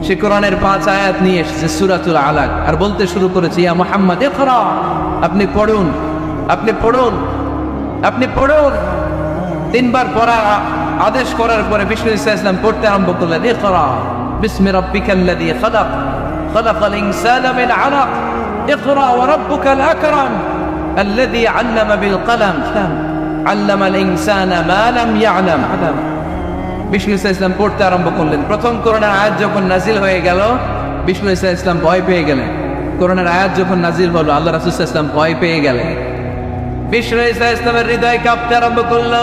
সে কোরআনের 5 আয়াত নিয়ে এসেছে সূরাতুল আলাক, আর বলতে শুরু করেছে, ইয়া মুহাম্মদ ইকরা, আপনি পড়ুন, আপনি পড়ুন, আপনি পড়ুন। 3 বার পড়ার আদেশ করার পরে বিষ্ণু ইসলাম পড়তে আরম্ভ করলেন, ইকরা বিসমি রাব্বিকাল্লাযী খালাক, খালাকাল ইনসানা মিন আলাক, ইকরা ওয়া রাব্বুকাল আকরাম আল্লাযী আল্লামা বিল কলম, আল্লামাল ইনসানা মা লাম ইয়ালাম। বিষ্ণু ইসলাম পড়তে আরম্ভ করলেন। প্রথম কোরআনের আয়াত যখন নাজিল হয়ে গেল, বিষ্ণু ইসলাম ভয় পেয়ে গেলেন। কোরআনের আয়াত যখন নাজিল হলো, আল্লাহ রাসূল সাল্লাল্লাহু আলাইহি ওয়াসাল্লাম ভয় পেয়ে গেলেন। বিষ্ণু ইসলামের হৃদয় কাঁপতে আরম্ভ করল।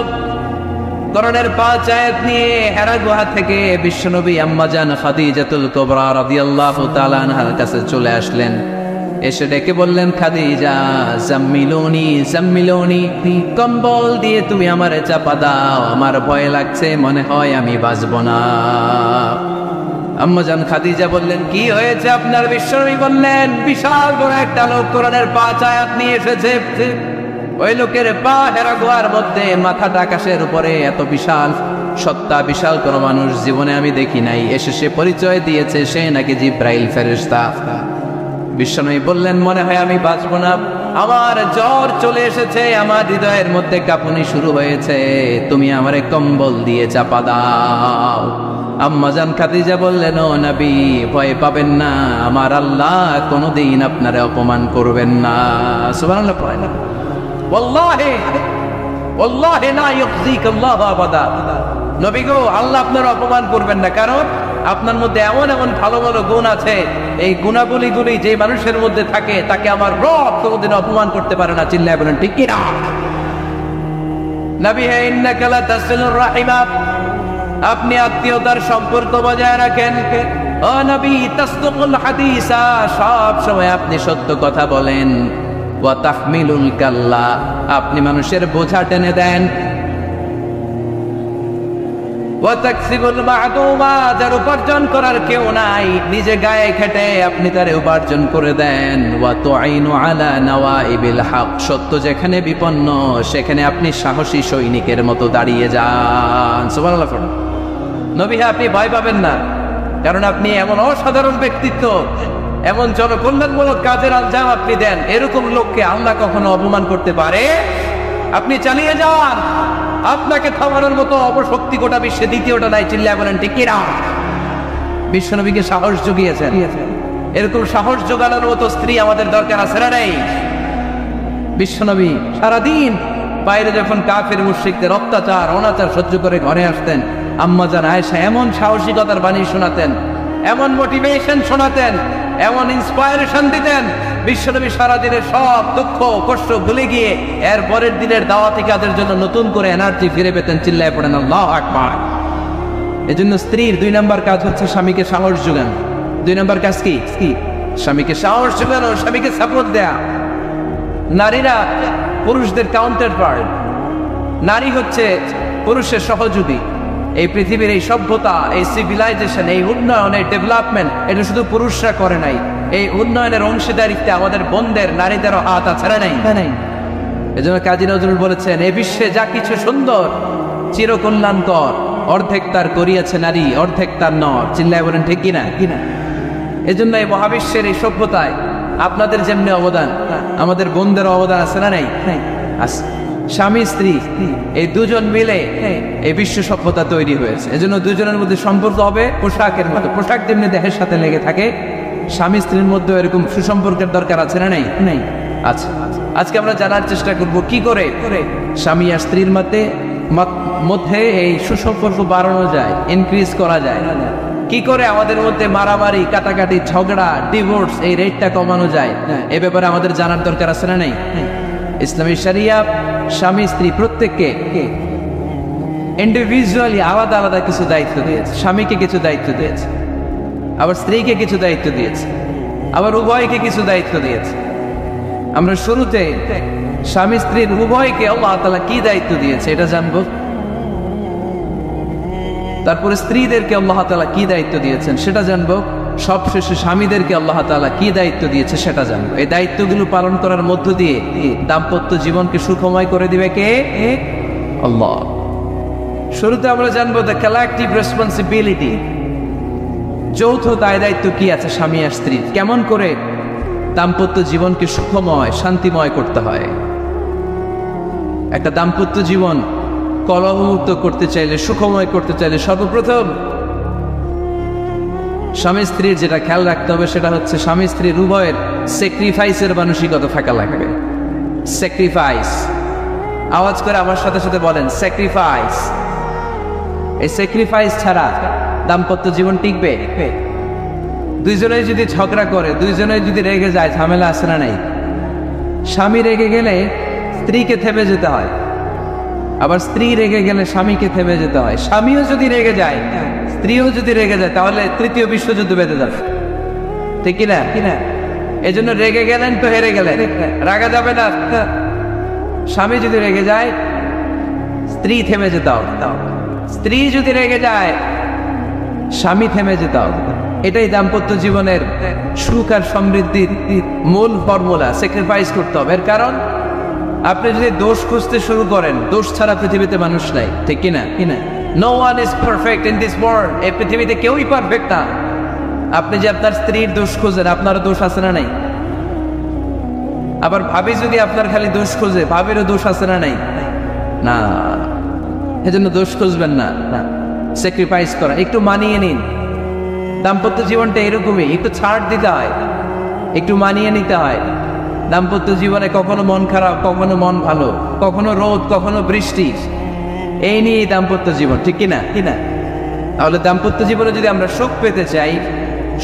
কোরআনের 5 আয়াত নিয়ে হেরা গুহা থেকে বিশ্বনবী আম্মা জান খাদিজাতুল কুবরা রাদিয়াল্লাহু তাআলা আনহার কাছে চলে আসলেন। এসে ডেকে বললেন, খাদিজা জাম্মিলুনি জাম্মিলুনি, কম্বল দিয়ে তুমি আমারে চাপা দাও, আমার ভয় লাগছে, মনে হয় আমি বাঁচব না। আম্মা জান খাদিজা বললেন, কি হয়েছে আপনার? বিশ্বনবী বললেন, বিশাল বড় একটা লোক কোরআনের 5 আয়াত নিয়ে এসেছে। ওই লোকের পা হেরা গুহার মধ্যে, মাথাটা আকাশের উপরে, এত বিশাল সত্তা, বিশাল কোন মানুষ জীবনে আমি দেখি নাই। এসে সে পরিচয় দিয়েছে সে নাকি জিব্রাইল ফেরেশতা। বিশ্বনবী বললেন, মনে হয় আমি বাঁচব না, আমার জ্বর চলে এসেছে, আমার হৃদয়ের মধ্যে কাঁপুনি শুরু হয়েছে, তুমি আমারে কম্বল দিয়ে চাপা দাও। আম্মা জান খাদিজা বললেন, ও নবী ভয় পাবেন না, আমার আল্লাহ কোনোদিন আপনারে অপমান করবেন না। সুবহানাল্লাহ পড়েন। ওয়াল্লাহি ওয়াল্লাহি লা ইউখজিক আল্লাহু আবাদা। নবী গো, আল্লাহ আপনার অপমান করবেন না, কারণ আপনার মধ্যে এমন এমন ভালো ভালো গুণ আছে, এই গুণাবলীগুলি যে মানুষের মধ্যে থাকে তাকে আমার রব কোনোদিন অপমান করতে পারে না। চিল্লায় বলেন ঠিক কি না? নবী হে ইন্নাকা লা তাসিলুর রাহিমা, আপনি আত্মীয়তার সম্পর্ক বজায় রাখেন। ও নবী তাসদুকুল হাদিসা, সব সময় আপনি সত্য কথা বলেন। ওয়া তাহমিলুল কাল্লা, আপনি মানুষের বোঝা টেনে দেন। ওয়া তাকসিবুল মা'দুমা, যার উপার্জন করার কেউ নাই, নিজে গায়ে খেটে আপনি তার উপার্জন করে দেন। ওয়া তুঈনু আলা নাওয়াইবিল হক, সত্য যেখানে বিপন্ন সেখানে আপনি সাহসী সৈনিকের মতো দাঁড়িয়ে যান। সুবহানাল্লাহ। নবী হ্যাঁ, আপনি ভয় পাবেন না, কারণ আপনি এমন অসাধারণ ব্যক্তিত্ব, এমন জনকল্যাণমূলক কাজের আঞ্জাম আপনি দেন, এরকম লোককে আল্লাহ কখনো অপমান করতে পারে? আপনি চালিয়ে যান, আপনাকে থামানোর মতো অপশক্তি গোটা বিশ্বে দ্বিতীয়টা নাই। চিল্লায় বলেন ঠিক কিনা? বিশ্বনবীকে সাহস জুগিয়েছেন, এরকম সাহস জোগানোর মতো স্ত্রী আমাদের দরকার আছে না নেই? বিশ্বনবী সারাদিন বাইরে যখন কাফের মুশরিকদের অত্যাচার অনাচার সহ্য করে ঘরে আসতেন, আম্মা জান আয়েশা এমন সাহসিকতার বাণী শোনাতেন, এমন মোটিভেশন শোনাতেন, এমন ইন্সপায়ারেশন দিতেন, বিশ্বনবী সারাদিনের সব দুঃখ কষ্ট ভুলে গিয়ে এর পরের দিনের দাওয়াতি কাজের জন্য নতুন করে এনার্জি ফিরে পেতেন। চিল্লায় পড়েন আল্লাহু আকবার। এজন্য স্ত্রীর 2 নম্বর কাজ হচ্ছে স্বামীকে সাহস যোগানো। 2 নম্বর কাজ কি? স্বামীকে সাহস যোগানো, স্বামীকে সাপোর্ট দেয়া। নারীরা পুরুষদের কাউন্টার পার্ট, নারী হচ্ছে পুরুষের সহযোগী। এই পৃথিবীর এই সভ্যতা, এই সিভিলাইজেশন, এই উন্নয়ন, এই ডেভেলপমেন্ট, এটা শুধু পুরুষরা করে নাই। এই উন্নয়নের অংশীদারিত্বে আমাদের বোনদের, নারীদেরও হাত আছে না নাই? এজন্য কাজী নজরুল বলেছেন, এ বিশ্বে যা কিছু সুন্দর চিরকল্যাণকর, অর্ধেক তার করিয়াছে নারী, অর্ধেক তার নর। চিল্লায় বলেন ঠিক কিনা? এজন্য এই মহাবিশ্বের এই সভ্যতায় আপনাদের যেমনি অবদান, আমাদের বোনদের অবদান আছে না নাই? আছে। স্বামী স্ত্রী এই দুজন মিলে এই বিশ্ব সভ্যতা তৈরি হয়েছে। এজন্য দুজনের মধ্যে সম্পর্ক হবে পোশাকের মতো। পোশাক যেমনি দেহের সাথে লেগে থাকে, স্বামী স্ত্রীর মধ্যে এরকম সুসম্পর্কের দরকার আছে না নাই? আচ্ছা, আজকে আমরা জানার চেষ্টা করব কি করে স্বামী আর স্ত্রীর মধ্যে এই সুসম্পর্ক বাড়ানো যায়, ইনক্রিজ করা যায়। কি করে আমাদের মধ্যে মারামারি, কাটাকাটি, ঝগড়া, ডিভোর্স এই রেটটা কমানো যায়, এ ব্যাপারে আমাদের জানার দরকার আছে না নাই? ইসলামী শরিয়া স্বামী স্ত্রী প্রত্যেককে ইন্ডিভিজুয়ালি আলাদা আলাদা কিছু দায়িত্ব দিয়েছে। স্বামীকে কিছু দায়িত্ব দিয়েছে, আবার স্ত্রীকে কিছু দায়িত্ব দিয়েছে, আবার উভয়কে কিছু দায়িত্ব দিয়েছে। আমরা শুরুতে স্বামী স্ত্রীর উভয়কে আল্লাহ তাআলা কি দায়িত্ব দিয়েছে এটা জানবো। তারপরে স্ত্রীদেরকে আল্লাহ তাআলা কি দায়িত্ব দিয়েছেন সেটা জানবো। সবশেষে স্বামীদেরকে আল্লাহ তাআলা কি দায়িত্ব দিয়েছে সেটা জানবো। এই দায়িত্বগুলো পালন করার মধ্য দিয়ে দাম্পত্য জীবনকে সুখময় করে দিবে কে? আল্লাহ। শুরুতে আমরা জানবো দ্য কালেকটিভ রেসপন্সিবিলিটি, যৌথ দায় দায়িত্ব কি আছে স্বামী আর স্ত্রীর, কেমন করে দাম্পত্য জীবনকে সুখময় শান্তিময় করতে হয়। একটা দাম্পত্য জীবন কলহমুক্ত করতে চাইলে, সুখময় করতে চাইলে সর্বপ্রথম স্বামী স্ত্রীর যেটা খেয়াল রাখতে হবে সেটা হচ্ছে স্বামী স্ত্রীর উভয়ের স্যাক্রিফাইসের মানসিকতা থাকা লাগবে। স্যাক্রিফাইস, আওয়াজ করে আমার সাথে সাথে বলেন স্যাক্রিফাইস। এই স্যাক্রিফাইস ছাড়া দাম্পত্য জীবন টিকবে? দুইজনে যদি ঝগড়া করে, দুইজনে যদি রেগে যায়, ঝামেলা আসে না নাই? স্বামী রেগে গেলে স্ত্রীকে থেমে যেতে হয়, আবার স্ত্রী রেগে গেলে স্বামীকে থেমে যেতে হয়। স্বামীও যদি রেগে যায়, স্ত্রীও যদি রেগে যায়, তাহলে তৃতীয় বিশ্বযুদ্ধ বেঁধে যাবে, ঠিক কিনা? এই জন্য রেগে গেলেন তো হেরে গেলেন, রাগা যাবে না। স্বামী যদি রেগে যায়, স্ত্রী থেমে যেতে হবে। স্ত্রী যদি রেগে যায়, স্বামী থেমে যেতে হবে। এটাই দাম্পত্য জীবনের সুখ আর সমৃদ্ধির মূল ফর্মুলা। স্যাক্রিফাইস করতে হবে। এর কারণ আপনি যদি দোষ খুঁজতে শুরু করেন, দোষ ছাড়া পৃথিবীতে মানুষ নাই, ঠিক কিনা? No one is perfect in this world. এই পৃথিবীতে কেউই পারফেক্ট না। আপনি যে আপনার স্ত্রীর দোষ খুঁজেন, আপনারও দোষ আছে না নাই? আবার ভাবি যদি আপনার খালি দোষ খুঁজে, ভাবিরও দোষ আছে না নাই? না, এজন্য দোষ খুঁজবেন না। স্যাক্রিফাইস করা, একটু মানিয়ে নিন। দাম্পত্য জীবনটা এরকমই, একটু ছাড় দিতে হয়, একটু মানিয়ে নিতে হয়। দাম্পত্য জীবনে কখনো মন খারাপ, কখনো মন ভালো, কখনো রোদ, কখনো বৃষ্টি, এই নিয়েই দাম্পত্য জীবন, ঠিক কিনা? তাহলে দাম্পত্য জীবনে যদি আমরা সুখ পেতে চাই,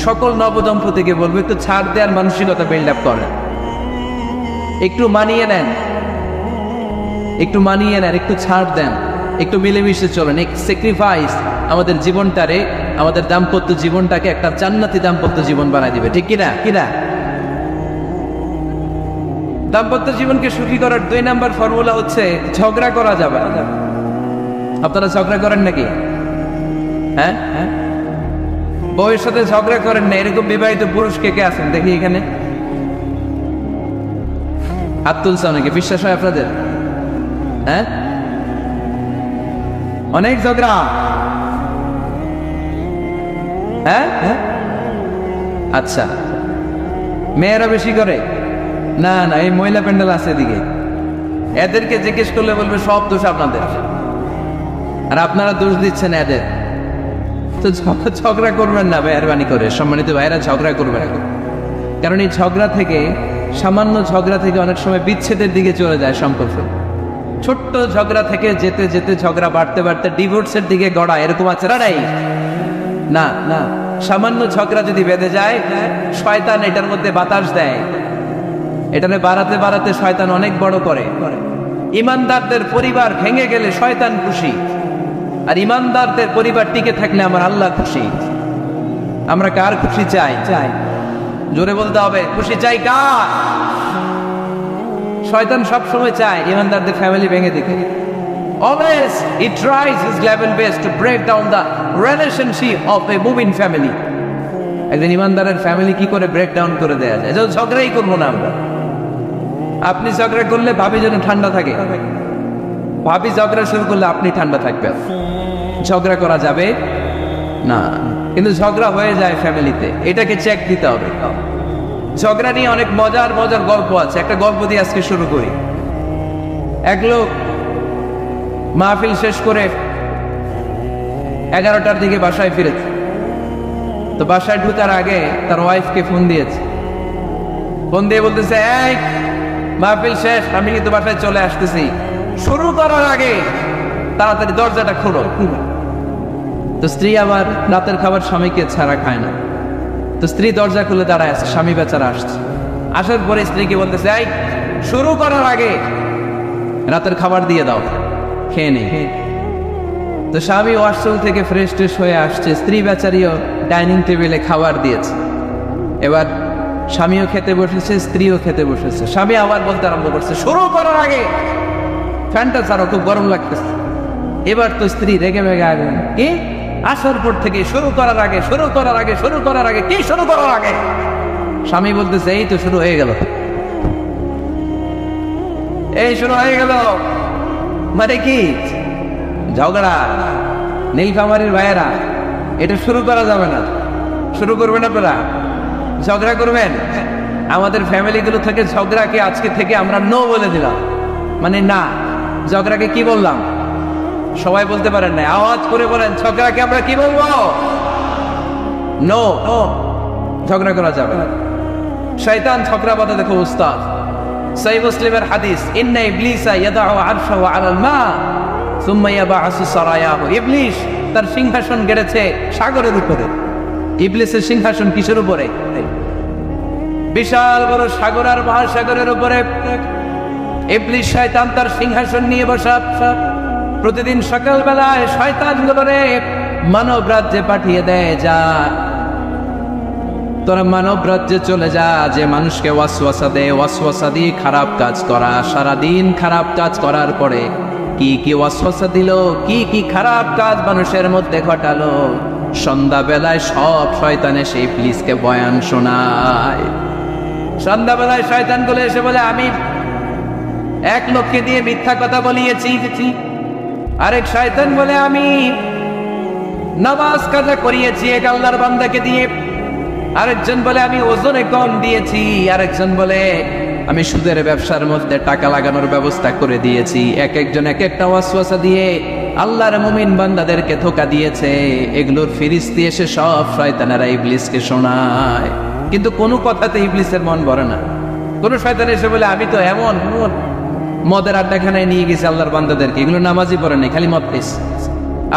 সকল নবদম্পতিকে বলবো একটু ছাড় দেওয়ার মানসিকতা বিল্ড আপ করেন, একটু মানিয়ে নেন। একটু মানিয়ে নেন, একটু ছাড় দেন, একটু মিলেমিশে চলেন, এক স্যাক্রিফাইস আমাদের জীবনটারে, আমাদের দাম্পত্য জীবনটাকে একটা জান্নাতি দাম্পত্য জীবন বানাই দিবে, ঠিক কিনা? কিনা দাম্পত্য জীবনকে সুখী করার 2 নাম্বার ফর্মুলা হচ্ছে ঝগড়া করা যাবে না। আপনারা ঝগড়া করেন নাকি? হ্যাঁ, বউয়ের সাথে ঝগড়া করেন না এরকম বিবাহিত পুরুষ কে কে আছেন দেখি এখানে? হাত তুলছে অনেকে, বিশ্বাস হয় আপনাদের? হ্যাঁ, অনেক ঝগড়া। হ্যাঁ, আচ্ছা, মেয়েরা বেশি করে? না না, এই মহিলা প্যান্ডেল আছে এদিকে, এদেরকে জিজ্ঞেস করলে বলবে সব দোষ আপনাদের, আর আপনারা দোষ দিচ্ছেন এদের। তো ঝগড়া করবেন না মেহরবানি করে, সম্মানিত ভাইরা, ঝগড়া করবেন না। কারণ এই ঝগড়া থেকে, সামান্য ঝগড়া থেকে অনেক সময় বিচ্ছেদের দিকে চলে যায় সম্পর্ক। ছোট্ট ঝগড়া থেকে যেতে যেতে ঝগড়া বাড়তে বাড়তে ডিভোর্সের দিকে গড়া, এরকম আছে না? না না, সামান্য ঝগড়া যদি বেঁধে যায়, শয়তান এটার মধ্যে বাতাস দেয়, এটারে বাড়াতে বাড়াতে শয়তান অনেক বড় করে। ইমানদারদের পরিবার ভেঙে গেলে শয়তান খুশি, আর ইমানদারদের পরিবার টিকে থাকলে আমার আল্লাহ খুশি। আমরা কার খুশি চাই? জোরে বলতে হবে, খুশি চাই কার? শয়তান সব সময় চায় ইমানদারদের ফ্যামিলি ভেঙে দিতে। Always he tries his level best to break down the relationship of a moving family. একজন ইমানদারের ফ্যামিলি কি করে ব্রেক ডাউন করে দেয়া যায়? ঝগড়াই করবো না আমরা। আপনি ঝগড়া করলে ভাবি যেন ঠান্ডা থাকে, ভাবি ঝগড়া শুরু করলে আপনি ঠান্ডা থাকবেন। ঝগড়া করা যাবে না, কিন্তু ঝগড়া হয়ে যায় ফ্যামিলিতে, এটাকে চেক দিতে হবে। ঝগড়া নিয়ে অনেক মজার মজার গল্প আছে, একটা গল্প দিয়ে আজকে শুরু করি। এক লোক মাহফিল শেষ করে 11টার দিকে বাসায় ফিরেছে। তো বাসায় ঢুকার আগে তার ওয়াইফকে ফোন দিয়েছে, ফোন দিয়ে বলতেছে, এই মাহফিল শেষ, আমি কিন্তু বাসায় চলে আসতেছি, শুরু করার আগে তাড়াতাড়ি দরজাটা খোলো। তো স্ত্রী আবার রাতের খাবার স্বামীকে ছাড়া খায় না, তো স্ত্রী দরজা খুলে দাঁড়ায় আছে, স্বামী বেচারা আসছে। আসার পরে স্ত্রীকে বলতেছে, এই শুরু করার আগে রাতের খাবার দিয়ে দাও, খেয়ে নেই। তো স্বামী ওয়াশরুম থেকে ফ্রেশ ট্রেশ হয়ে আসছে, স্ত্রী বেচারিও ডাইনিং টেবিলে খাবার দিয়েছে। এবার স্বামীও খেতে বসেছে, স্ত্রীও খেতে বসেছে। স্বামী আবার বলতে আরম্ভ করছে, শুরু করার আগে ফ্যানটা ছাড়ো, খুব গরম লাগতেছে। এবার তো স্ত্রী রেগে মেগে আগে, কি আসার পর থেকে শুরু করার আগে, শুরু করার আগে, শুরু করার আগে, কি শুরু করার আগে? স্বামী বলতেছে, এই তো শুরু হয়ে গেল, এই শুরু হয়ে গেল। মানে কি? ঝগড়া। নীলফামারীর ভাইয়েরা, এটা শুরু করা যাবে না। শুরু করবেন আপনারা, ঝগড়া করবেন। আমাদের ফ্যামিলিগুলো থেকে ঝগড়াকে আজকে থেকে আমরা নো বলে দিলাম, মানে না। ঝগড়াকে কি বললাম? সবাই বলতে পারেন না, আওয়াজ করে বলেন, ঝগড়াকে আমরা কি বলবো? নো। ঝগড়া করা যাবে না। শয়তান ঝগড়া বাঁধা দেখো উস্তাদ। সহিহ মুসলিমের হাদিস, ইন্না ইবলিসা ইয়াদাউ আরশাহু আলাল মা সুম্মা ইয়াবআসু সারায়াহু। ইবলিস তার সিংহাসন গেড়েছে সাগরের উপরে। ইবলিসের সিংহাসন কিসের উপরে? বিশাল বড় সাগর আর মহাসাগরের উপরে ইবলিস শয়তান তার সিংহাসন নিয়ে বসা। প্রতিদিন সকালবেলায় শয়তানগুলোরে মানব রাজ্যে পাঠিয়ে দেয়, যা তোরা মানব রাজ্যে চলে যা, যে মানুষকে ওয়াসওয়াসা দেয়, ওয়াসওয়াসা দিয়ে খারাপ কাজ করা। সারাদিন খারাপ কাজ করার পরে কি কি ওয়াসওয়াসা দিল, কি কি খারাপ কাজ মানুষের মধ্যে ঘটালো, সন্ধ্যাবেলায় সব শয়তান এসে ইবলিসকে বয়ান শোনায়। সন্ধ্যাবেলায় শয়তানগুলো এসে বলে, আমি এক লোককে দিয়ে মিথ্যা কথা বলিয়েছি। আরেক শয়তান বলে, আমি নামাজ কাজা করিয়েছি এক আল্লাহর বান্দাকে দিয়ে। আরেকজন বলে, আমি ওজনে কম দিয়েছি। আরেকজন বলে, আমি সুদের ব্যবসার মধ্যে টাকা লাগানোর ব্যবস্থা করে দিয়েছি। এক একজন এক একটা ওয়াসওয়াসা দিয়ে আল্লাহর মুমিন বান্দাদেরকে ধোঁকা দিয়েছে। এগুলোর ফিরিস্তি এসে সব শয়তানেরা ইবলিসকে শোনায়, কিন্তু কোনো কথাতে ইবলিসের মন ভরে না। কোন শয়তান এসে বলে, আমি তো এমন মদের আড্ডাখানায় নিয়ে গেছি আল্লাহর বান্দাদেরকে, এগুলো নামাজই পড়ে নাই, খালি মদ পেয়েছে।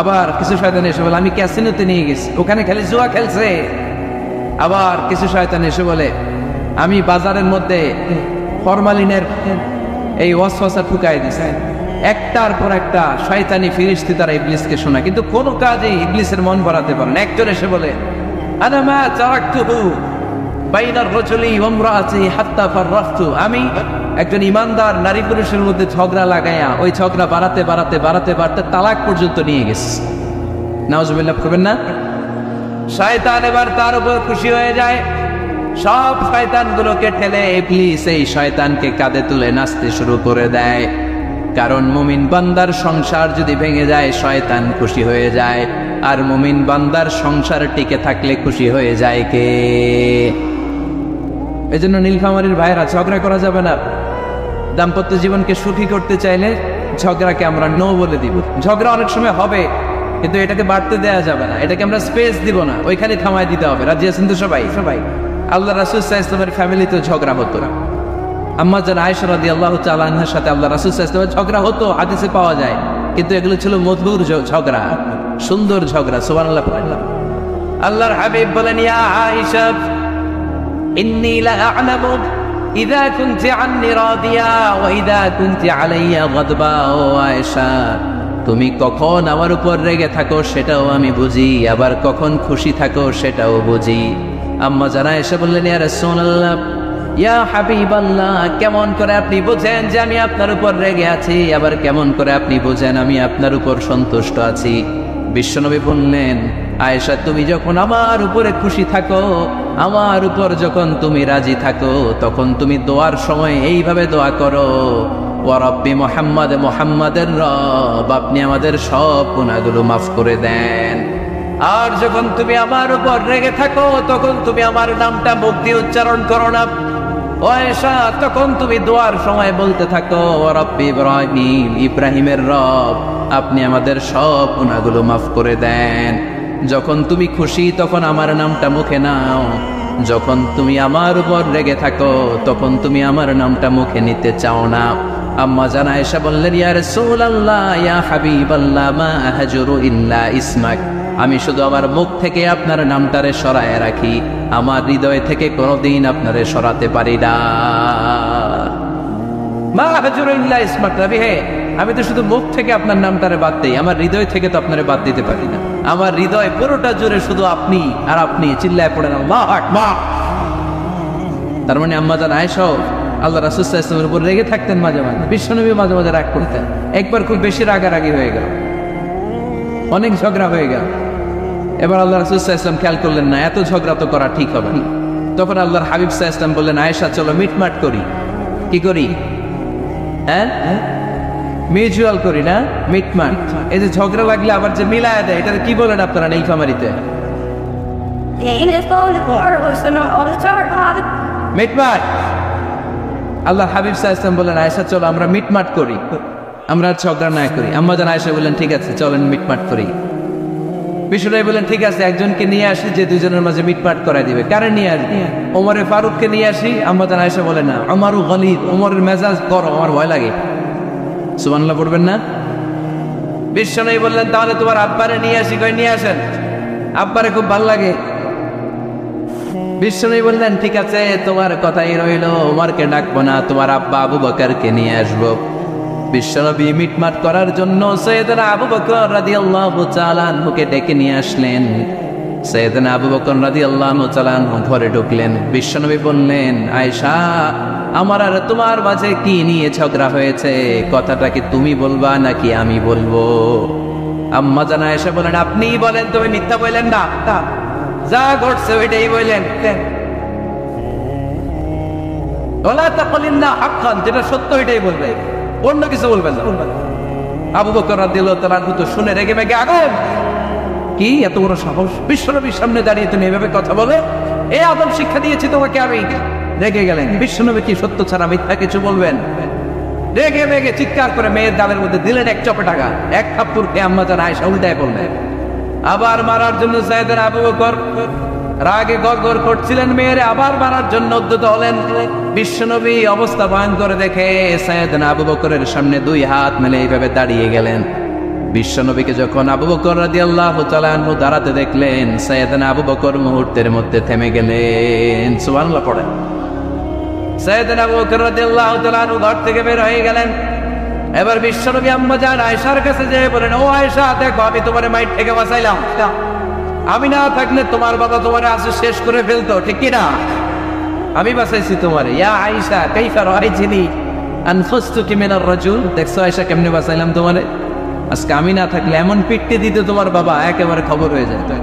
আবার কিছু শয়তান এসে বলে, আমি ক্যাসিনোতে নিয়ে গেছি, ওখানে খালি জুয়া খেলছে। আবার কিছু শয়তান এসে বলে, আমি বাজারের মধ্যে ফরমালিনের এই ওয়াসওয়াসা ঠুকাই দিছি। একটার পর একটা শয়তানি ফিরিস্তি তারা ইবলিসকে শোনায়, কিন্তু কোনো কাজেই ইবলিসের মন ভরাতে পারে না। একজন এসে বলে, আনা মা তারাকতুহু বাইনার রাজুলি ওয়া ইমরাআতিহি হাত্তা ফাররাফতু, আমি একজন ইমানদার নারী পুরুষের মধ্যে ঝগড়া লাগাইয়া ওই ঝগড়া বাড়াতে বাড়াতে বাড়াতে বাড়তে তালাক পর্যন্ত নিয়ে গেছে। নাউজুবিল্লাহ করবেন না? শয়তান এবার তার উপর খুশি হয়ে যায়, সব শয়তানগুলোকে ঠেলে ইবলিস এই শয়তানকে কাঁধে তুলে নাচতে শুরু করে দেয়। কারণ মুমিন বান্দার সংসার যদি ভেঙে যায় শয়তান খুশি হয়ে যায়, আর মুমিন বান্দার সংসার টিকে থাকলে খুশি হয়ে যায় কে? এজন্য নীলফামারীর ভাইরা, ঝগড়া করা যাবে না। দাম্পত্য জীবনকে সুখী করতে চাইলে ঝগড়াকে আমরা নো বলে দিব। ঝগড়া অনেক সময় হবে, কিন্তু এটাকে বাড়তে দেওয়া যাবে না, এটাকে আমরা স্পেস দিব না, ওইখানে থামায় দিতে হবে। রাজি আছেন তো সবাই? সবাই আল্লাহ রাসূল সাল্লাল্লাহু আলাইহি ওয়াসাল্লামের ফ্যামিলিতে ঝগড়া হতো না। আম্মা জান আয়েশা রাদিয়াল্লাহু তাআলা আনহার সাথে আল্লাহ রাসূল সাল্লাল্লাহু আলাইহি ওয়াসাল্লামের ঝগড়া হতো, হাদিসে পাওয়া যায়, কিন্তু এগুলো ছিল মধুর ঝগড়া, সুন্দর ঝগড়া। সুবহানাল্লাহ। আল্লাহর হাবিব বলেন, ইয়া আয়েশা ইন্নী লা আ'লামু ইযা কুনতি আন্নী রাদিয়া ওয়া ইযা কুনতি আলাইয়া গাদবা। ও আয়েশা, তুমি কখন আমার উপর রেগে থাকো সেটাও আমি বুঝি, আবার কখন খুশি থাকো সেটাও বুঝি। আম্মা জান আয়েশা বললেন, ইয়া রাসূলুল্লাহ, ইয়া হাবিবাল্লাহ, কেমন করে আপনি বুঝেন যে আমি আপনার উপর রেগে আছি, আবার কেমন করে আপনি বুঝেন আমি আপনার উপর সন্তুষ্ট আছি? বিশ্বনবী বললেন, আয়েশা, তুমি যখন আমার উপরে খুশি থাকো, আমার উপর যখন তুমি রাজি থাকো, তখন তুমি দোয়ার সময় এইভাবে দোয়া করো, ওয়া রাব্বি মুহাম্মদ, মুহাম্মাদের রব, আপনি আমাদের সব গুনাহগুলো মাফ করে দেন। আর যখন তুমি আমার উপর রেগে থাকো, তখন তুমি আমার নামটা মুখ দিয়ে উচ্চারণ করো না, ও আয়েশা, তখন তুমি দোয়ার সময় বলতে থাকো, ওয়া রাব্বি ইব্রাহিম, ইব্রাহিমের রব, আপনি আমাদের সব গুনাহগুলো মাফ করে দেন। যখন তুমি খুশি তখন আমার নামটা মুখে নাও, যখন তুমি আমার উপর রেগে থাকো তখন তুমি আমার নামটা মুখে নিতে চাও না। আম্মা জান আয়েশা বললেন, ইয়া রাসূলুল্লাহ, ইয়া হাবিবাল্লাহ, মা আহজুরু ইল্লা ইসমাক, আমি শুধু আমার মুখ থেকে আপনার নামটারে সরায় রাখি, আমার হৃদয় থেকে কোনোদিন আপনারে সরাতে পারি না। মা আহজুরু ইল্লা ইসমাক, নবী হে, আমি তো শুধু মুখ থেকে আপনার নামটারে বাদ দেই, আমার হৃদয় থেকে তো আপনারে বাদ দিতে পারি না। আমার হৃদয় পুরোটা জুড়ে শুধু আপনি আর আপনি, চিল্লায় পড়েন আল্লাহু আকবার। তার মানে আম্মা জান আয়েশা আল্লাহ রাসূল সাল্লাল্লাহু আলাইহি ওয়াসাল্লামের উপর রেগে থাকতেন মাঝে মাঝে, বিশ্বনবী মাঝে মাঝে রাগ করতেন। একবার খুব বেশি রাগারাগি হয়ে গেল, অনেক ঝগড়া হয়ে গেল। এবার আল্লাহ রাসূল সাল্লাল্লাহু আলাইহি ওয়াসাল্লাম খেয়াল করলেন না, এত ঝগড়া তো করা ঠিক হবে না। তখন আল্লাহর হাবিব সাল্লাল্লাহু আলাইহি ওয়াসাল্লাম বললেন, আয়েশা, চলো মিটমাট করি। কি করি? হ্যাঁ, মিউচুয়াল করি না, মিটমাট। এই যে ঝগড়া লাগলে আবার যে মিলায় দেয়, এটা কি বলেন আপনারা নীলফামারীতে? মিটমাট। আল্লাহ হাবিব সাল্লাল্লাহু আলাইহি ওয়াসাল্লাম বললেন, আয়েশা, চলো আমরা মিটমাট করি, আমরা ঝগড়া না করি। আম্মা জান আয়েশা বললেন, ঠিক আছে, চলেন মিটমাট করি। বিশ্বনবী বললেন, ঠিক আছে, একজনকে নিয়ে আসি যে দুজনের মাঝে মিটমাট করাই দিবে। কারে নিয়ে আসি? ওমরে ফারুককে নিয়ে আসি। আম্মা জান আয়েশা বলেন, না, আমারও গলিদ, ওমরের মেজাজ গরম, আমার ভয় লাগে। সুবহানাল্লাহ পড়বেন না? বিশ্বনবী বললেন, তাহলে তোমার আব্বারে নিয়ে আসি। কই, নিয়ে আসেন, আব্বারে খুব ভালো লাগে। বিশ্বনবী বললেন, ঠিক আছে, তোমার কথাই রইল, ওমরকে ডাকবো না, তোমার আব্বা আবু বকরকে নিয়ে আসবো। বিশ্বনবী মিটমাট করার জন্য সাইয়েদনা আবু বকর রাদিয়াল্লাহু তাআলা আনহুকে ডেকে নিয়ে আসলেন। সাইয়েদনা আবু বকর রাদিয়াল্লাহু তাআলা আনহু ঘরে ঢুকলেন। বিশ্বনবী বললেন, আয়েশা, আমার আর তোমার মাঝে কি নিয়ে ঝগড়া হয়েছে? কথাটা কি তুমি বলবা নাকি আমি বলবো? আম্মা জান আয়েশা বলেন, আপনিই বলেন, তুমি মিথ্যা বললেন না, যা ঘটছে ওইটাই বললেন। ওয়ালা তাকুলিন্না হাক্কান, যেটা সত্য ওইটাই বলবে, অন্য কিছু বলবেন না। আবু বকর রাদিয়াল্লাহু তাআলা আনহু তো শুনে রেগে মেগে আগুন। কি এত বড় সাহস, বিশ্বনবীর সামনে দাঁড়িয়ে তুমি এভাবে কথা বলে? এই আদব শিক্ষা দিয়েছি তোমাকে আমি। রেগে গেলেন। বিশ্বনবী কি সত্য ছাড়া মিথ্যা কিছু বলবেন? রেগে মেগে চিৎকার করে মেয়ের গালের মধ্যে দিলেন এক চপে টাকা, এক থাপ্পড় খেয়ে আম্মা জান আয়েশা উল্টায় পড়লেন। আবার মারার জন্য সাইয়েদনা আবু বকর রাগে গড়গড় করছিলেন, মেয়েরে আবার মারার জন্য উদ্যত হলেন। বিশ্বনবী অবস্থা ভয়ঙ্কর দেখে সাইয়েদনা আবু বকরের সামনে দুই হাত মেলে এইভাবে দাঁড়িয়ে গেলেন। বিশ্বনবীকে যখন আবু বকর রাদিয়াল্লাহু তাআলা আনহু দাঁড়াতে দেখলেন, সাইয়েদনা আবু বকর মুহূর্তের মধ্যে থেমে গেলেন। সুবহানাল্লাহ পড়েন। সাইয়েদনা আবু বকর রাদিয়াল্লাহু তাআলা আনহু ঘর থেকে বের হয়ে গেলেন। এবার বিশ্বনবী আম্মা জান আয়েশার কাছে যেয়ে বলেন, ও আয়েশা দেখো আমি তোমার মাইট থেকে বাঁচাইলাম, আমি না থাকলে তোমার বাবা তোমার আজ শেষ করে ফেলতো, ঠিক কিনা? আমি বাঁচাইছি তোমারে। ইয়া আয়েশা কাইফা রাআইতিনি আনফুসতুকি মিনার রাজুল, দেখছো আয়েশা কেমনে বাঁচাইলাম তোমারে? আজকে আমি না থাকলে এমন পিটতে দিত তোমার বাবা, একেবারে খবর হয়ে যায়।